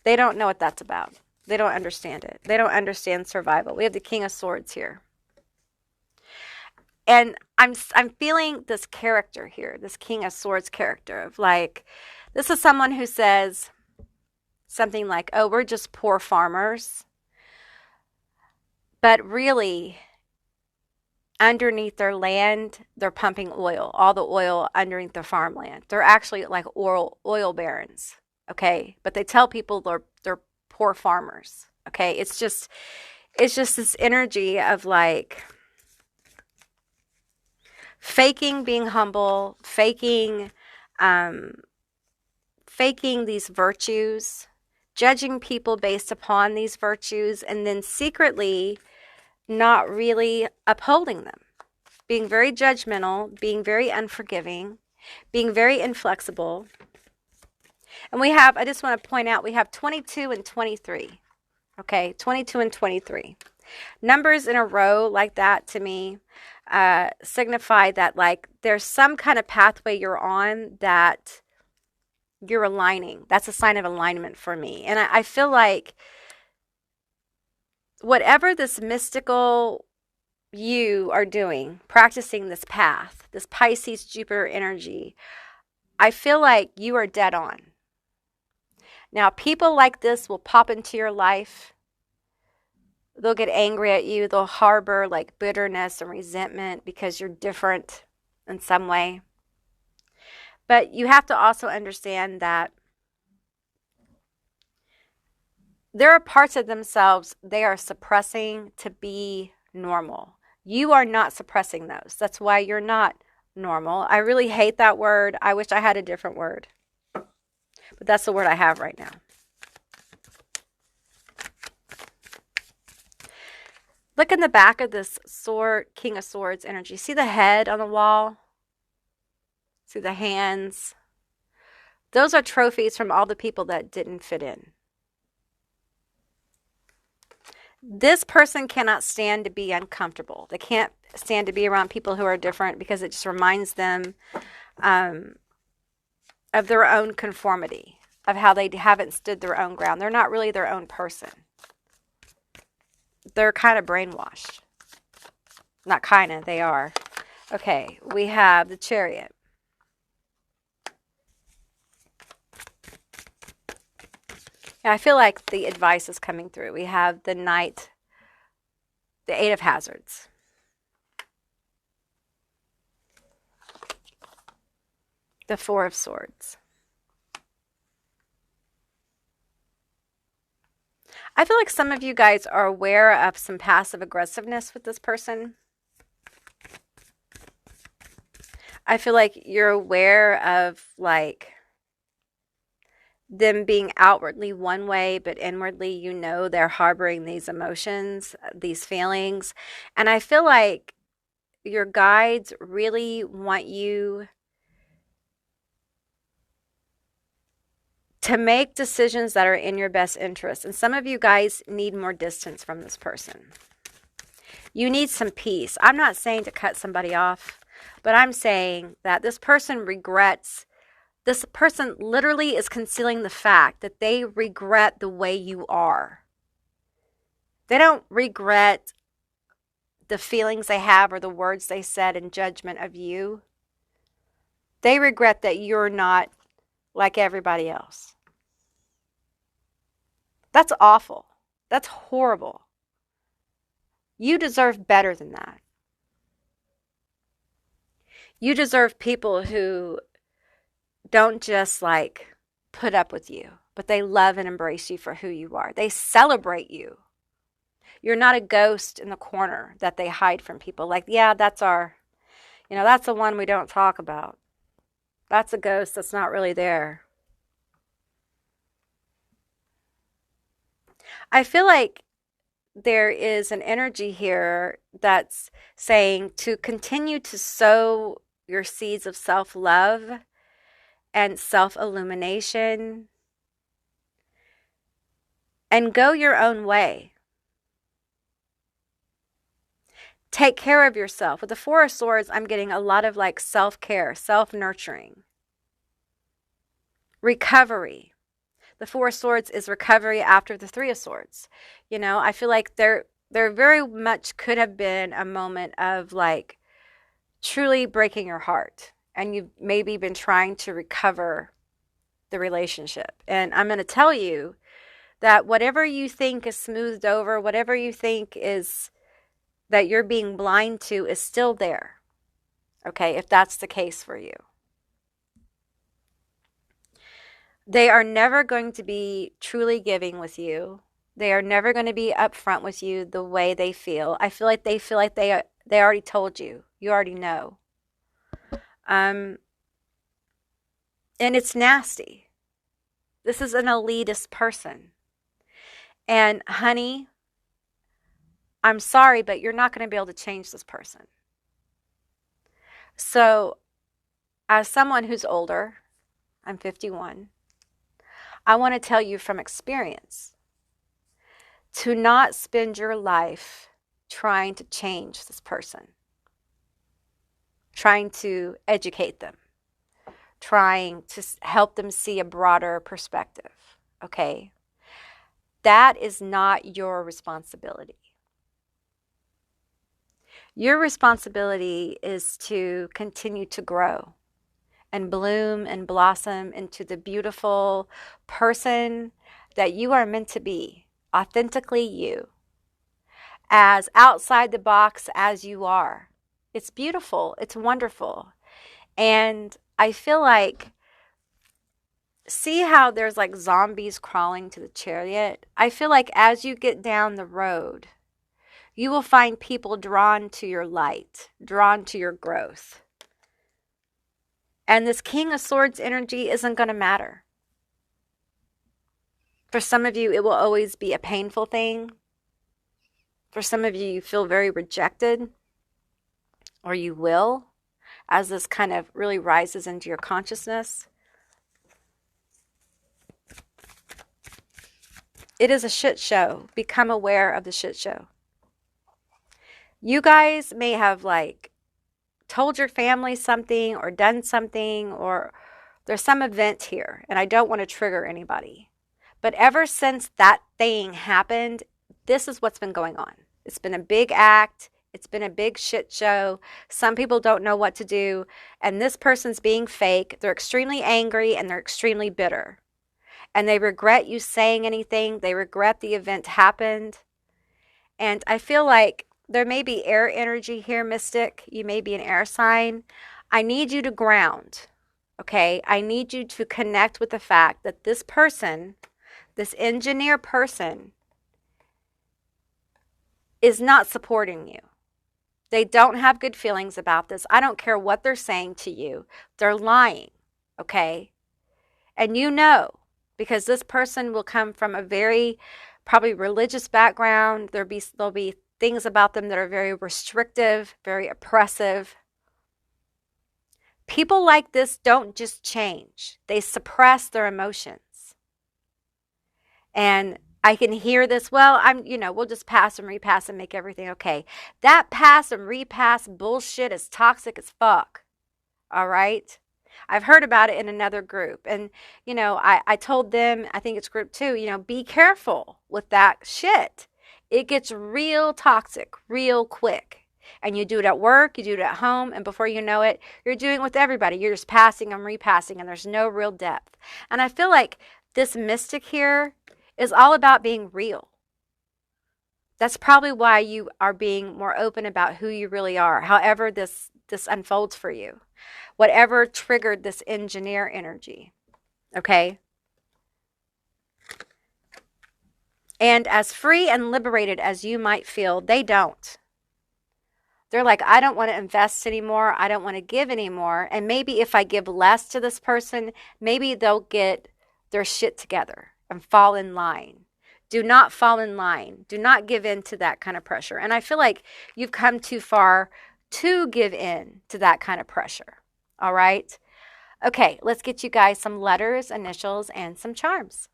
They don't know what that's about. They don't understand it. They don't understand survival. We have the King of Swords here. And I'm feeling this character here, this King of Swords character of like, this is someone who says something like, oh, we're just poor farmers. But really, underneath their land, they're pumping oil, all the oil underneath their farmland. They're actually like oil barons, okay? But they tell people they're poor farmers, okay? It's just this energy of like faking being humble, faking these virtues, judging people based upon these virtues, and then secretly not really upholding them, being very judgmental, being very unforgiving, being very inflexible. And I just want to point out, we have 22 and 23. Okay, 22 and 23. Numbers in a row like that to me signify that like there's some kind of pathway you're on that you're aligning. That's a sign of alignment for me. And I feel like whatever this mystical you are doing, practicing this path, this Pisces Jupiter energy, I feel like you are dead on. Now, people like this will pop into your life. They'll get angry at you. They'll harbor like bitterness and resentment because you're different in some way. But you have to also understand that there are parts of themselves they are suppressing to be normal. You are not suppressing those. That's why you're not normal. I really hate that word. I wish I had a different word. But that's the word I have right now. Look in the back of this sword, King of Swords energy. See the head on the wall? See the hands? Those are trophies from all the people that didn't fit in. This person cannot stand to be uncomfortable. They can't stand to be around people who are different because it just reminds them of their own conformity, of how they haven't stood their own ground. They're not really their own person. They're kind of brainwashed. Not kind of, they are. Okay, we have the Chariot. I feel like the advice is coming through. We have the Knight, the Eight of Hazards. The Four of Swords. I feel like some of you guys are aware of some passive aggressiveness with this person. I feel like you're aware of like them being outwardly one way, but inwardly, you know, they're harboring these emotions, these feelings. And I feel like your guides really want you to make decisions that are in your best interest. And some of you guys need more distance from this person. You need some peace. I'm not saying to cut somebody off, but I'm saying that this person literally is concealing the fact that they regret the way you are. They don't regret the feelings they have or the words they said in judgment of you. They regret that you're not like everybody else. That's awful. That's horrible. You deserve better than that. You deserve people who don't just like put up with you, but they love and embrace you for who you are. They celebrate you. You're not a ghost in the corner that they hide from people. Like, yeah, that's that's the one we don't talk about. That's a ghost that's not really there. I feel like there is an energy here that's saying to continue to sow your seeds of self-love and self-illumination and go your own way. Take care of yourself. With the Four of Swords, I'm getting a lot of like self-care, self-nurturing, recovery. The Four of Swords is recovery after the Three of Swords. You know, I feel like there very much could have been a moment of like truly breaking your heart. And you've maybe been trying to recover the relationship. And I'm going to tell you that whatever you think is smoothed over, whatever you think is that you're being blind to is still there. Okay, if that's the case for you. They are never going to be truly giving with you. They are never going to be upfront with you the way they feel. I feel like they already told you. You already know. And it's nasty. This is an elitist person. And honey, I'm sorry, but you're not going to be able to change this person. So, as someone who's older, I'm 51, I want to tell you from experience to not spend your life trying to change this person, trying to educate them, trying to help them see a broader perspective, okay? That is not your responsibility. Your responsibility is to continue to grow and bloom and blossom into the beautiful person that you are meant to be, authentically you, as outside the box as you are. It's beautiful. It's wonderful. And I feel like, see how there's like zombies crawling to the chariot? I feel like as you get down the road, you will find people drawn to your light, drawn to your growth. And this King of Swords energy isn't going to matter. For some of you, it will always be a painful thing. For some of you, you feel very rejected, or you will, as this kind of really rises into your consciousness. It is a shit show. Become aware of the shit show. You guys may have like told your family something or done something, or there's some event here, and I don't want to trigger anybody. But ever since that thing happened, this is what's been going on. It's been a big act. It's been a big shit show. Some people don't know what to do, and this person's being fake. They're extremely angry and they're extremely bitter. And they regret you saying anything. They regret the event happened. And I feel like there may be air energy here, Mystic. You may be an air sign. I need you to ground, okay? I need you to connect with the fact that this person, this engineer person, is not supporting you. They don't have good feelings about this. I don't care what they're saying to you. They're lying, okay? And you know, because this person will come from a very probably religious background. There'll be things about them that are very restrictive, very oppressive. People like this don't just change. They suppress their emotions. And I can hear this, well, we'll just pass and repass and make everything okay. That pass and repass bullshit is toxic as fuck. All right? I've heard about it in another group. And, I told them, I think it's group 2, be careful with that shit. It gets real toxic real quick. And you do it at work, you do it at home, and before you know it, you're doing it with everybody. You're just passing and repassing, and there's no real depth. And I feel like this mystic here is all about being real. That's probably why you are being more open about who you really are, however this unfolds for you. Whatever triggered this engineer energy, okay? And as free and liberated as you might feel, they don't. They're like, I don't want to invest anymore. I don't want to give anymore. And maybe if I give less to this person, maybe they'll get their shit together and fall in line. Do not fall in line. Do not give in to that kind of pressure. And I feel like you've come too far to give in to that kind of pressure. All right? Okay, let's get you guys some letters, initials, and some charms.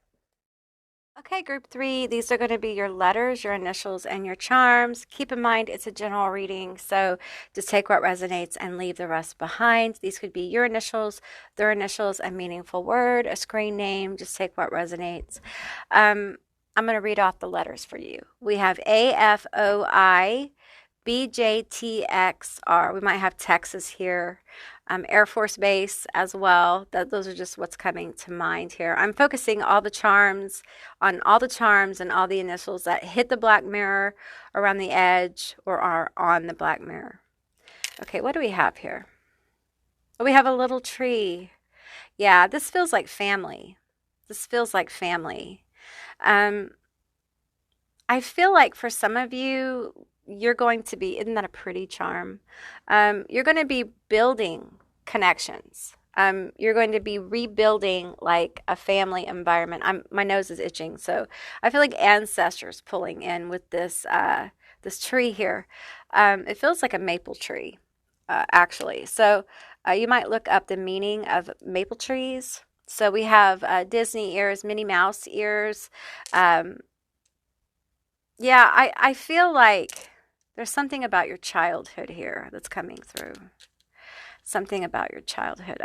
Okay, group 3, these are going to be your letters, your initials, and your charms. Keep in mind, it's a general reading, so just take what resonates and leave the rest behind. These could be your initials, their initials, a meaningful word, a screen name. Just take what resonates. I'm going to read off the letters for you. We have A, F, O, I, LBGTX. We might have Texas here, Air Force Base as well. Those are just what's coming to mind here. I'm focusing on all the charms and all the initials that hit the black mirror around the edge or are on the black mirror. Okay, what do we have here? Oh, we have a little tree. Yeah, this feels like family. This feels like family. Um, I feel like for some of you, you're going to be, isn't that a pretty charm? You're going to be building connections. You're going to be rebuilding like a family environment. My nose is itching, so I feel like ancestors pulling in with this tree here. It feels like a maple tree, actually. So you might look up the meaning of maple trees. So we have Disney ears, Minnie Mouse ears. Yeah, I feel like there's something about your childhood here that's coming through. Something about your childhood.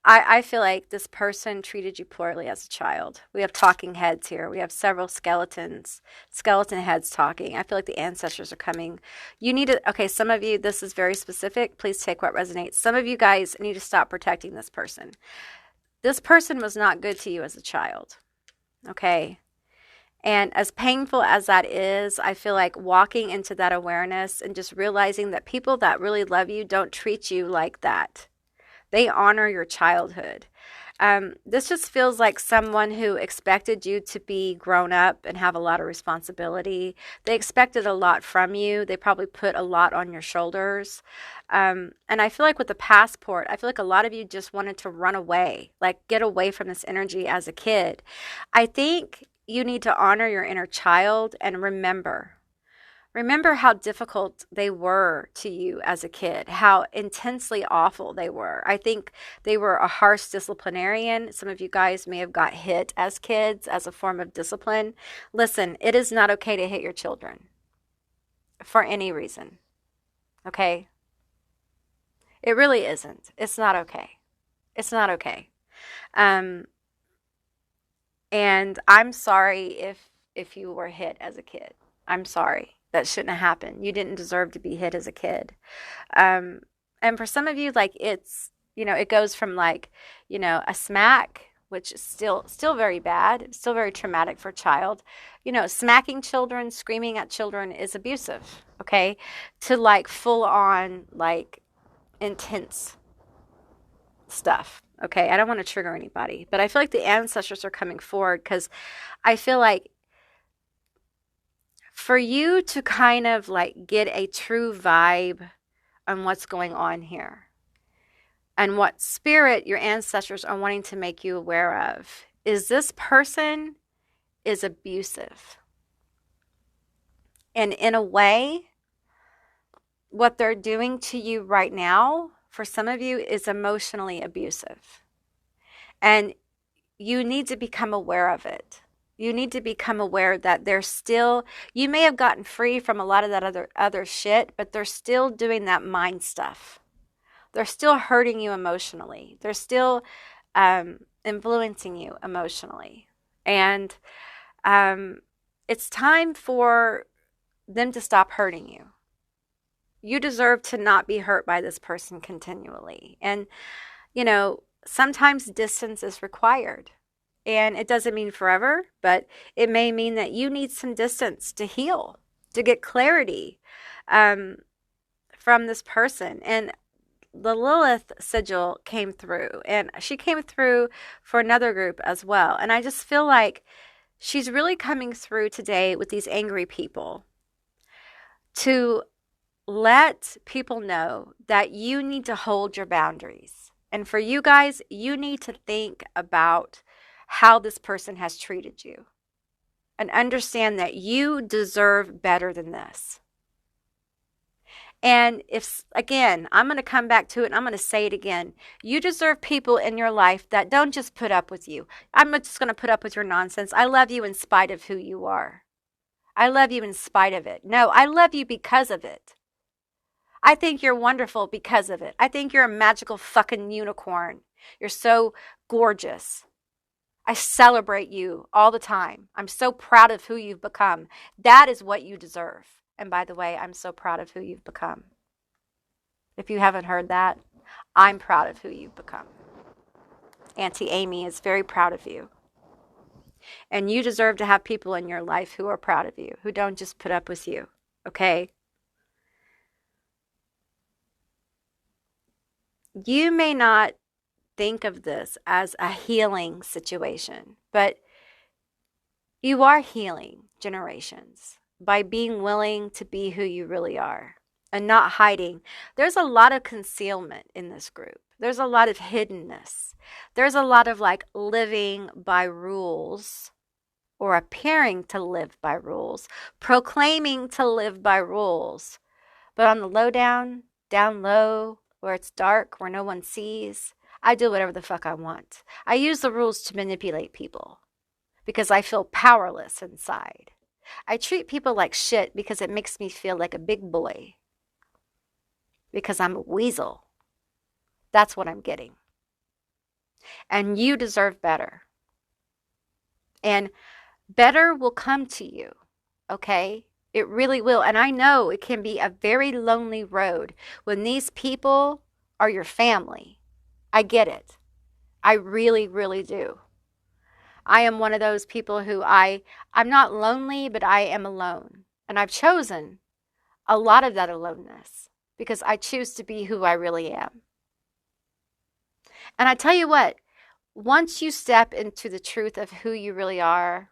I feel like this person treated you poorly as a child. We have talking heads here. We have several skeleton heads talking. I feel like the ancestors are coming. You need to, okay, some of you, this is very specific. Please take what resonates. Some of you guys need to stop protecting this person. This person was not good to you as a child, okay? And as painful as that is, I feel like walking into that awareness and just realizing that people that really love you don't treat you like that. They honor your childhood. This just feels like someone who expected you to be grown up and have a lot of responsibility. They expected a lot from you. They probably put a lot on your shoulders. And I feel like with the passport, I feel like a lot of you just wanted to run away, like get away from this energy as a kid. I think you need to honor your inner child and remember how difficult they were to you as a kid, how intensely awful they were. I think they were a harsh disciplinarian. Some of you guys may have got hit as kids as a form of discipline. Listen, it is not okay to hit your children for any reason, okay? It really isn't. It's not okay. It's not okay. And I'm sorry if you were hit as a kid. I'm sorry. That shouldn't have happened. You didn't deserve to be hit as a kid. And for some of you, like it's, it goes from like, a smack, which is still very bad, still very traumatic for a child. Smacking children, screaming at children is abusive, okay? To like full on, like intense stuff. Okay, I don't want to trigger anybody, but I feel like the ancestors are coming forward because I feel like for you to kind of like get a true vibe on what's going on here and what spirit your ancestors are wanting to make you aware of is this person is abusive. And in a way, what they're doing to you right now, for some of you, is emotionally abusive. And you need to become aware of it. You need to become aware that they're still, you may have gotten free from a lot of that other shit, but they're still doing that mind stuff. They're still hurting you emotionally. They're still influencing you emotionally. And it's time for them to stop hurting you. You deserve to not be hurt by this person continually. And, sometimes distance is required. And it doesn't mean forever, but it may mean that you need some distance to heal, to get clarity from this person. And the Lilith sigil came through, and she came through for another group as well. And I just feel like she's really coming through today with these angry people to let people know that you need to hold your boundaries. And for you guys, you need to think about how this person has treated you and understand that you deserve better than this. And if, again, I'm going to come back to it and I'm going to say it again. You deserve people in your life that don't just put up with you. I'm just going to put up with your nonsense. I love you in spite of who you are. I love you in spite of it. No, I love you because of it. I think you're wonderful because of it. I think you're a magical fucking unicorn. You're so gorgeous. I celebrate you all the time. I'm so proud of who you've become. That is what you deserve. And by the way, I'm so proud of who you've become. If you haven't heard that, I'm proud of who you've become. Auntie Amy is very proud of you. And you deserve to have people in your life who are proud of you, who don't just put up with you, okay? You may not think of this as a healing situation, but you are healing generations by being willing to be who you really are and not hiding. There's a lot of concealment in this group. There's a lot of hiddenness. There's a lot of like living by rules or appearing to live by rules, proclaiming to live by rules. But on the low down low, where it's dark, where no one sees, I do whatever the fuck I want. I use the rules to manipulate people because I feel powerless inside. I treat people like shit because it makes me feel like a big boy. Because I'm a weasel. That's what I'm getting. And you deserve better. And better will come to you, okay? It really will. And I know it can be a very lonely road when these people are your family. I get it. I really, really do. I am one of those people who I'm not lonely, but I am alone. And I've chosen a lot of that aloneness because I choose to be who I really am. And I tell you what, once you step into the truth of who you really are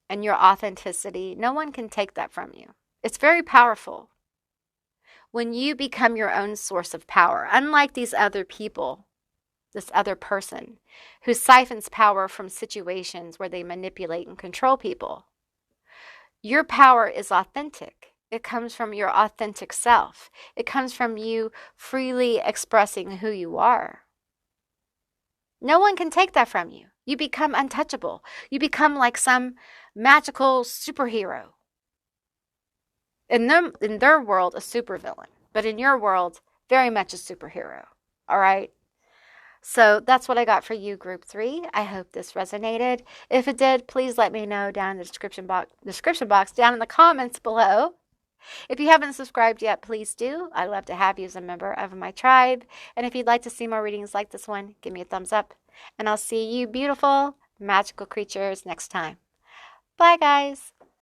and your authenticity, no one can take that from you. It's very powerful. When you become your own source of power, unlike these other people, this other person who siphons power from situations where they manipulate and control people. Your power is authentic. It comes from your authentic self. It comes from you freely expressing who you are. No one can take that from you. You become untouchable. You become like some magical superhero. In their world, a supervillain. But in your world, very much a superhero. All right? So that's what I got for you, Group 3. I hope this resonated. If it did, please let me know down in the description box down in the comments below. If you haven't subscribed yet, please do. I'd love to have you as a member of my tribe. And if you'd like to see more readings like this one, give me a thumbs up. And I'll see you beautiful, magical creatures next time. Bye, guys.